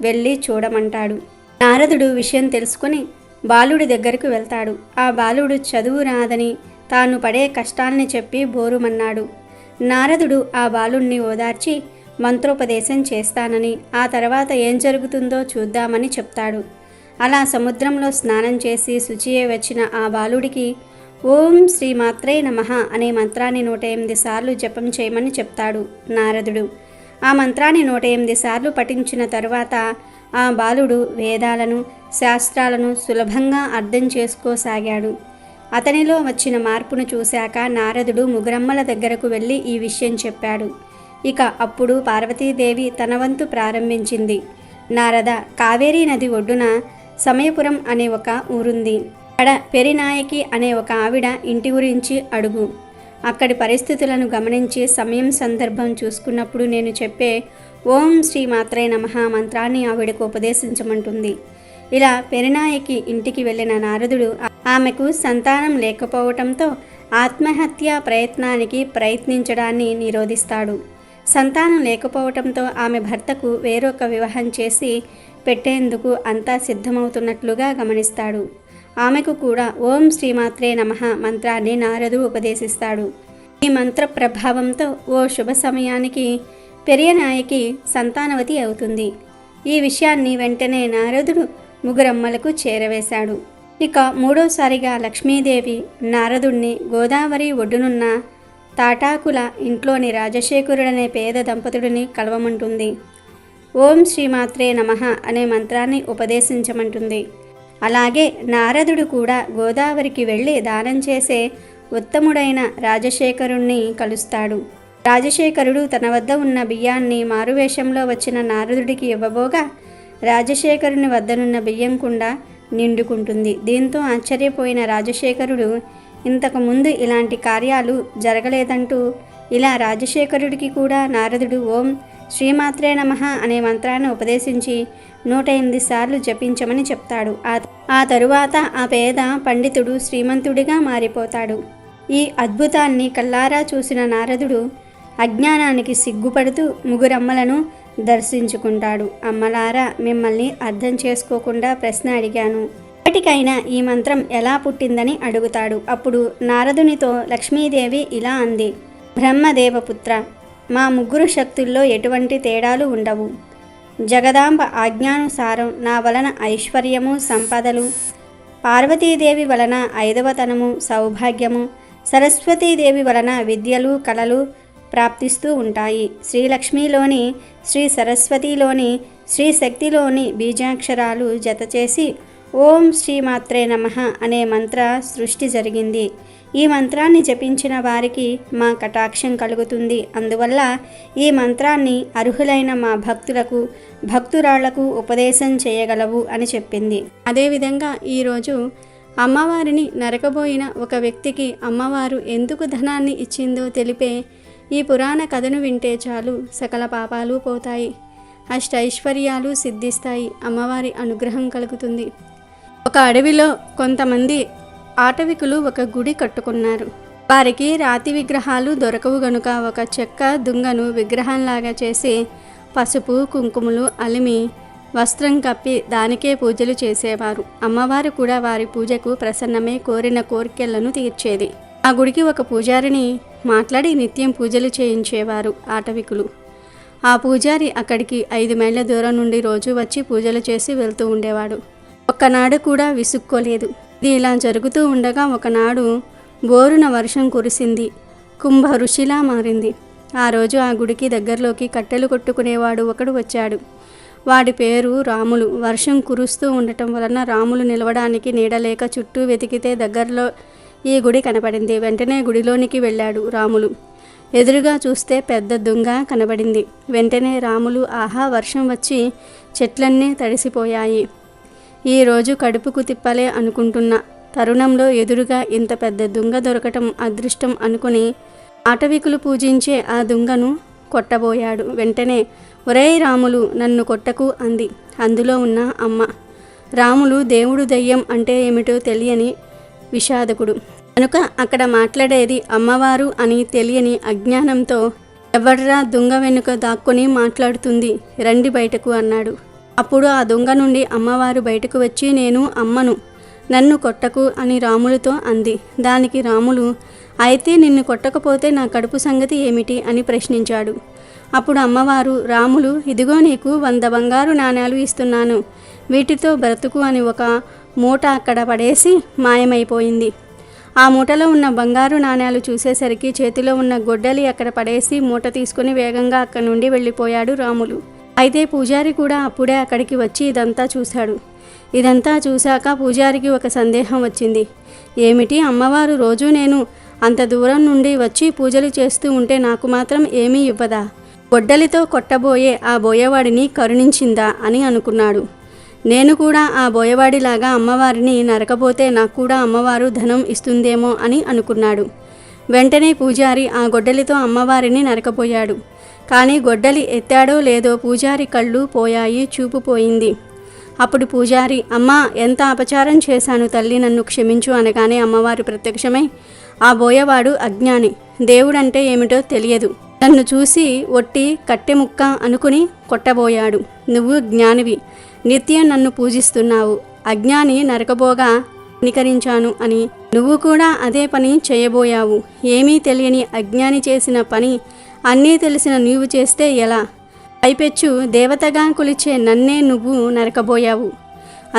వెళ్ళి చూడమంటాడు. నారదుడు విషయం తెలుసుకుని బాలుడి దగ్గరకు వెళ్తాడు. ఆ బాలుడు చదువు రాదని తాను పడే కష్టాల్ని చెప్పి బోరుమన్నాడు. నారదుడు ఆ బాలుణ్ణి ఓదార్చి మంత్రోపదేశం చేస్తానని, ఆ తర్వాత ఏం జరుగుతుందో చూద్దామని చెప్తాడు. అలా సముద్రంలో స్నానం చేసి శుచియే వచ్చిన ఆ బాలుడికి ఓం శ్రీమాత్రే నమః అనే మంత్రాన్ని 108 సార్లు జపం చేయమని చెప్తాడు నారదుడు. ఆ మంత్రాన్ని 108 సార్లు పఠించిన తరువాత ఆ బాలుడు వేదాలను, శాస్త్రాలను సులభంగా అర్థం చేసుకోసాగాడు. అతనిలో వచ్చిన మార్పును చూశాక నారదుడు ముగురమ్మల దగ్గరకు వెళ్ళి ఈ విషయం చెప్పాడు. ఇక అప్పుడు పార్వతీదేవి తన వంతు ప్రారంభించింది. నారద, కావేరీ నది ఒడ్డున సమయపురం అనే ఒక ఊరుంది. అక్కడ పెరినాయకి అనే ఒక ఆవిడ ఇంటి గురించి అడుగు. అక్కడి పరిస్థితులను గమనించి సమయం సందర్భం చూసుకున్నప్పుడు నేను చెప్పే ఓం శ్రీమాత్రే నమః మంత్రాన్ని ఆవిడకు ఉపదేశించమంటుంది. ఇలా పెరినాయకి ఇంటికి వెళ్ళిన నారదుడు ఆమెకు సంతానం లేకపోవటంతో ఆత్మహత్యా ప్రయత్నానికి ప్రయత్నించడాన్ని నిరోధిస్తాడు. సంతానం లేకపోవటంతో ఆమె భర్తకు వేరొక వివాహం చేసి పెట్టేందుకు అంతా సిద్ధమవుతున్నట్లుగా గమనిస్తాడు. ఆమెకు కూడా ఓం శ్రీమాత్రే నమః మంత్రాన్ని నారదుడు ఉపదేశిస్తాడు. ఈ మంత్ర ప్రభావంతో ఓ శుభ సమయానికి పెరియనాయకి సంతానవతి అవుతుంది. ఈ విషయాన్ని వెంటనే నారదుడు ముగురమ్మలకు చేరవేశాడు. ఇక మూడోసారిగా లక్ష్మీదేవి నారదుణ్ణి గోదావరి ఒడ్డునున్న తాటాకుల ఇంట్లోని రాజశేఖరుడనే పేద దంపతుడిని కలవమంటుంది. ఓం శ్రీమాత్రే నమః అనే మంత్రాన్ని ఉపదేశించమంటుంది. అలాగే నారదుడు కూడా గోదావరికి వెళ్ళి దానం చేసే ఉత్తముడైన రాజశేఖరుణ్ణి కలుస్తాడు. రాజశేఖరుడు తన వద్ద ఉన్న బియ్యాన్ని మారువేషంలో వచ్చిన నారదుడికి ఇవ్వబోగా రాజశేఖరుని వద్దనున్న బియ్యం కుండ నిండుకుంటుంది. దీంతో ఆశ్చర్యపోయిన రాజశేఖరుడు ఇంతకు ముందు ఇలాంటి కార్యాలు జరగలేదంటూ ఇలా రాజశేఖరుడికి కూడా నారదుడు ఓం శ్రీమాత్రే నమః అనే మంత్రాన్ని ఉపదేశించి 108 సార్లు జపించమని చెప్తాడు. ఆ తరువాత ఆ పేద పండితుడు శ్రీమంతుడిగా మారిపోతాడు. ఈ అద్భుతాన్ని కల్లారా చూసిన నారదుడు అజ్ఞానానికి సిగ్గుపడుతూ ముగురమ్మలను దర్శించుకుంటాడు. అమ్మలారా, మిమ్మల్ని అర్థం చేసుకోకుండా ప్రశ్న అడిగాను, ఇప్పటికైనా ఈ మంత్రం ఎలా పుట్టిందని అడుగుతాడు. అప్పుడు నారదునితో లక్ష్మీదేవి ఇలా అంది, బ్రహ్మదేవపుత్ర, మా ముగ్గురు శక్తుల్లో ఎటువంటి తేడాలు ఉండవు. జగదాంబ ఆజ్ఞానుసారం నా వలన ఐశ్వర్యము, సంపదలు, పార్వతీదేవి వలన 5వతనము, సౌభాగ్యము, సరస్వతీదేవి వలన విద్యలు, కళలు ప్రాప్తిస్తూ ఉంటాయి. శ్రీలక్ష్మిలోని, శ్రీ సరస్వతిలోని, శ్రీ శక్తిలోని బీజాక్షరాలు జతచేసి ఓం శ్రీమాత్రే నమః అనే మంత్ర సృష్టి జరిగింది. ఈ మంత్రాన్ని జపించిన వారికి మా కటాక్షం కలుగుతుంది. అందువల్ల ఈ మంత్రాన్ని అర్హులైన మా భక్తులకు, భక్తురాళ్లకు ఉపదేశం చేయగలవు అని చెప్పింది. అదేవిధంగా ఈరోజు అమ్మవారిని నరకబోయిన ఒక వ్యక్తికి అమ్మవారు ఎందుకు ధనాన్ని ఇచ్చిందో తెలిపే ఈ పురాణ కథను వింటే చాలు సకల పాపాలు పోతాయి, అష్టైశ్వర్యాలు సిద్ధిస్తాయి, అమ్మవారి అనుగ్రహం కలుగుతుంది. ఒక అడవిలో కొంతమంది ఆటవికులు ఒక గుడి కట్టుకున్నారు. వారికి రాతి విగ్రహాలు దొరకవు గనుక ఒక చెక్క దుంగను విగ్రహంలాగా చేసి పసుపు కుంకుమలు అలిమి వస్త్రం కప్పి దానికే పూజలు చేసేవారు. అమ్మవారు కూడా వారి పూజకు ప్రసన్నమే కోరిన కోరికలను తీర్చేది. ఆ గుడికి ఒక పూజారిని మాట్లాడి నిత్యం పూజలు చేయించేవారు ఆటవికులు. ఆ పూజారి అక్కడికి 5 మైళ్ళ దూరం నుండి రోజు వచ్చి పూజలు చేసి వెళ్తూ ఉండేవాడు. ఒక్కనాడు కూడా విసుక్కోలేదు. ఇది ఇలా జరుగుతూ ఉండగా ఒకనాడు బోరున వర్షం కురిసింది. కుంభ ఋషిలా మారింది. ఆ రోజు ఆ గుడికి దగ్గరలోకి కట్టెలు కొట్టుకునేవాడు ఒకడు వచ్చాడు. వాడి పేరు రాములు. వర్షం కురుస్తూ ఉండటం వలన రాములు నిలవడానికి నీడలేక చుట్టూ వెతికితే దగ్గరలో ఈ గుడి కనపడింది. వెంటనే గుడిలోనికి వెళ్ళాడు రాములు. ఎదురుగా చూస్తే పెద్ద దుంగ కనబడింది. వెంటనే రాములు ఆహా, వర్షం వచ్చి చెట్లన్నీ తడిసిపోయాయి. ఈరోజు కడుపుకు తిప్పలే అనుకుంటున్న తరుణంలో ఎదురుగా ఇంత పెద్ద దుంగ దొరకటం అదృష్టం అనుకుని ఆటవికులు పూజించే ఆ దుంగను కొట్టబోయాడు. వెంటనే ఒరేయ్ రాములు, నన్ను కొట్టకు అంది అందులో ఉన్న అమ్మ. రాములు దేవుడు దయ్యం అంటే ఏమిటో తెలియని విషాదకుడు కనుక అక్కడ మాట్లాడేది అమ్మవారు అని తెలియని అజ్ఞానంతో ఎవడ్రా దుంగ వెనుక దాక్కుని మాట్లాడుతుంది, రండి బయటకు అన్నాడు. అప్పుడు ఆ దొంగ నుండి అమ్మవారు బయటకు వచ్చి నేను అమ్మను, నన్ను కొట్టకు అని రాములతో అంది. దానికి రాములు అయితే నిన్ను కొట్టకపోతే నా కడుపు సంగతి ఏమిటి అని ప్రశ్నించాడు. అప్పుడు అమ్మవారు రాములు, ఇదిగో నీకు 100 బంగారు నాణేలు ఇస్తున్నాను, వీటితో బ్రతుకు అని ఒక మూట అక్కడ పడేసి మాయమైపోయింది. ఆ మూటలో ఉన్న బంగారు నాణేలు చూసేసరికి చేతిలో ఉన్న గొడ్డలి అక్కడ పడేసి మూట తీసుకుని వేగంగా అక్కడి నుండి వెళ్ళిపోయాడు రాములు. అయితే పూజారి కూడా అప్పుడే అక్కడికి వచ్చి ఇదంతా చూశాడు. ఇదంతా చూశాక పూజారికి ఒక సందేహం వచ్చింది. ఏమిటి, అమ్మవారు రోజు నేను అంత దూరం నుండి వచ్చి పూజలు చేస్తూ ఉంటే నాకు మాత్రం ఏమీ ఇవ్వదా? గొడ్డలితో కొట్టబోయే ఆ బోయవాడిని కరుణించిందా అని అనుకున్నాడు. నేను కూడా ఆ బోయవాడిలాగా అమ్మవారిని నరకబోతే నాకు కూడా అమ్మవారు ధనం ఇస్తుందేమో అని అనుకున్నాడు. వెంటనే పూజారి ఆ గొడ్డలితో అమ్మవారిని నరకబోయాడు. కానీ గొడ్డలి ఎత్తాడో లేదో పూజారి కళ్ళు పోయాయి, చూపు పోయింది. అప్పుడు పూజారి, అమ్మా, ఎంత అపచారం చేశాను తల్లి, నన్ను క్షమించు అనగానే అమ్మవారు ప్రత్యక్షమై ఆ బోయవాడు అజ్ఞాని, దేవుడంటే ఏమిటో తెలియదు, నన్ను చూసి ఒట్టి కట్టె ముక్క అనుకుని కొట్టబోయాడు. నువ్వు జ్ఞానివి, నిత్యం నన్ను పూజిస్తున్నావు, అజ్ఞాని నరకబోగా నికరించాను అని నువ్వు కూడా అదే పని చేయబోయావు. ఏమీ తెలియని అజ్ఞాని చేసిన పని అన్నీ తెలిసిన నీవు చేస్తే ఎలా? పైపెచ్చు దేవతగా కొలిచే నన్నే నువ్వు నరకబోయావు.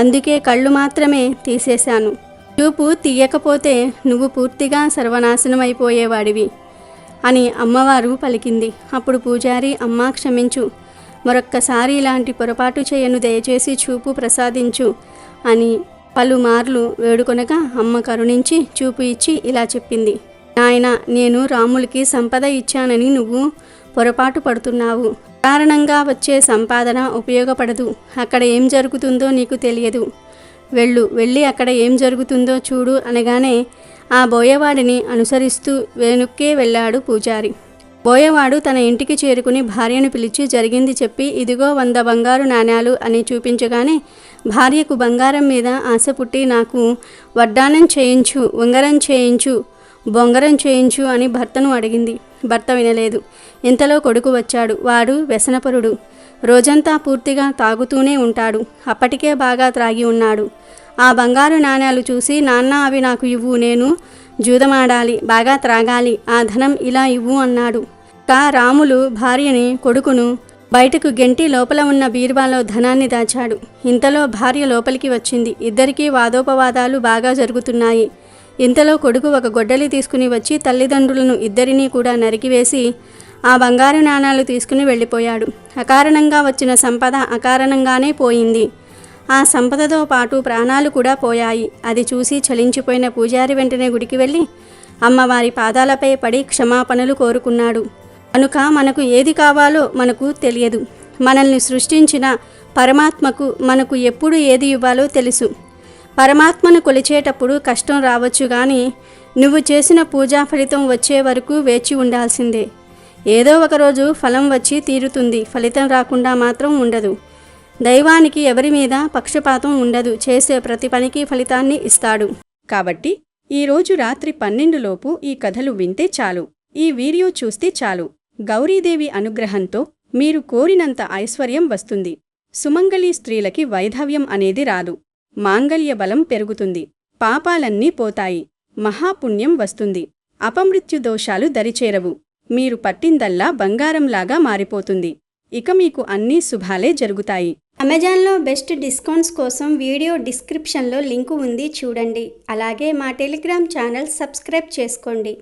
అందుకే కళ్ళు మాత్రమే తీసేశాను. చూపు తీయకపోతే నువ్వు పూర్తిగా సర్వనాశనమైపోయేవాడివి అని అమ్మవారు పలికింది. అప్పుడు పూజారి, అమ్మా క్షమించు, మరొక్కసారి ఇలాంటి పొరపాటు చేయను, దయచేసి చూపు ప్రసాదించు అని పలుమార్లు వేడుకొనగా అమ్మ కరుణించి చూపు ఇచ్చి ఇలా చెప్పింది. నాయన, నేను రాములకి సంపద ఇచ్చానని నువ్వు పొరపాటు పడుతున్నావు. కారణంగా వచ్చే సంపాదన ఉపయోగపడదు. అక్కడ ఏం జరుగుతుందో నీకు తెలియదు. వెళ్ళి అక్కడ ఏం జరుగుతుందో చూడు అనగానే ఆ బోయవాడిని అనుసరిస్తూ వెనుక్కే వెళ్ళాడు పూజారి. బోయవాడు తన ఇంటికి చేరుకుని భార్యను పిలిచి జరిగింది చెప్పి ఇదిగో 100 బంగారు నాణేలు అని చూపించగానే భార్యకు బంగారం మీద ఆశ పుట్టి నాకు వడ్డానం చేయించు, ఉంగరం చేయించు, బొంగరం చేయించు అని భర్తను అడిగింది. భర్త వినలేదు. ఇంతలో కొడుకు వచ్చాడు. వాడు వ్యసనపరుడు. రోజంతా పూర్తిగా తాగుతూనే ఉంటాడు. అప్పటికే బాగా త్రాగి ఉన్నాడు. ఆ బంగారు నాణేలు చూసి నాన్న అవి నాకు ఇవ్వు, నేను జూదమాడాలి, బాగా త్రాగాలి, ఆ ధనం ఇలా ఇవ్వు అన్నాడు. రాములు భార్యని కొడుకును బయటకు గెంటి లోపల ఉన్న బీరువాలో ధనాన్ని దాచాడు. ఇంతలో భార్య లోపలికి వచ్చింది. ఇద్దరికీ వాదోపవాదాలు బాగా జరుగుతున్నాయి. ఇంతలో కొడుకు ఒక గొడ్డలి తీసుకుని వచ్చి తల్లిదండ్రులను ఇద్దరినీ కూడా నరికివేసి ఆ బంగారు నాణాలు తీసుకుని వెళ్ళిపోయాడు. అకారణంగా వచ్చిన సంపద అకారణంగానే పోయింది. ఆ సంపదతో పాటు ప్రాణాలు కూడా పోయాయి. అది చూసి చలించిపోయిన పూజారి వెంటనే గుడికి వెళ్ళి అమ్మవారి పాదాలపై పడి క్షమాపణలు కోరుకున్నాడు. కనుక మనకు ఏది కావాలో మనకు తెలియదు. మనల్ని సృష్టించిన పరమాత్మకు మనకు ఎప్పుడు ఏది ఇవ్వాలో తెలుసు. పరమాత్మను కొలిచేటప్పుడు కష్టం రావచ్చు, కానీ నువ్వు చేసిన పూజా ఫలితం వచ్చే వరకు వేచి ఉండాల్సిందే. ఏదో ఒకరోజు ఫలం వచ్చి తీరుతుంది, ఫలితం రాకుండా మాత్రం ఉండదు. దైవానికి ఎవరి మీద పక్షపాతం ఉండదు. చేసే ప్రతి పనికి ఫలితాన్ని ఇస్తాడు. కాబట్టి ఈరోజు రాత్రి 12 లోపు ఈ కథలు వింటే చాలు, ఈ వీడియో చూస్తే చాలు. గౌరీదేవి అనుగ్రహంతో మీరు కోరినంత ఐశ్వర్యం వస్తుంది. సుమంగళి స్త్రీలకి వైధవ్యం అనేది రాదు. మాంగళ్య బలం పెరుగుతుంది. పాపాలన్నీ పోతాయి. మహాపుణ్యం వస్తుంది. అపమృత్యు దోషాలు దరిచేరవు. మీరు పట్టిందల్లా బంగారంలాగా మారిపోతుంది. ఇక మీకు అన్నీ శుభాలే జరుగుతాయి. అమెజాన్లో బెస్ట్ డిస్కౌంట్స్ కోసం వీడియో డిస్క్రిప్షన్లో లింకు ఉంది, చూడండి. అలాగే మా టెలిగ్రామ్ ఛానల్ సబ్స్క్రైబ్ చేసుకోండి.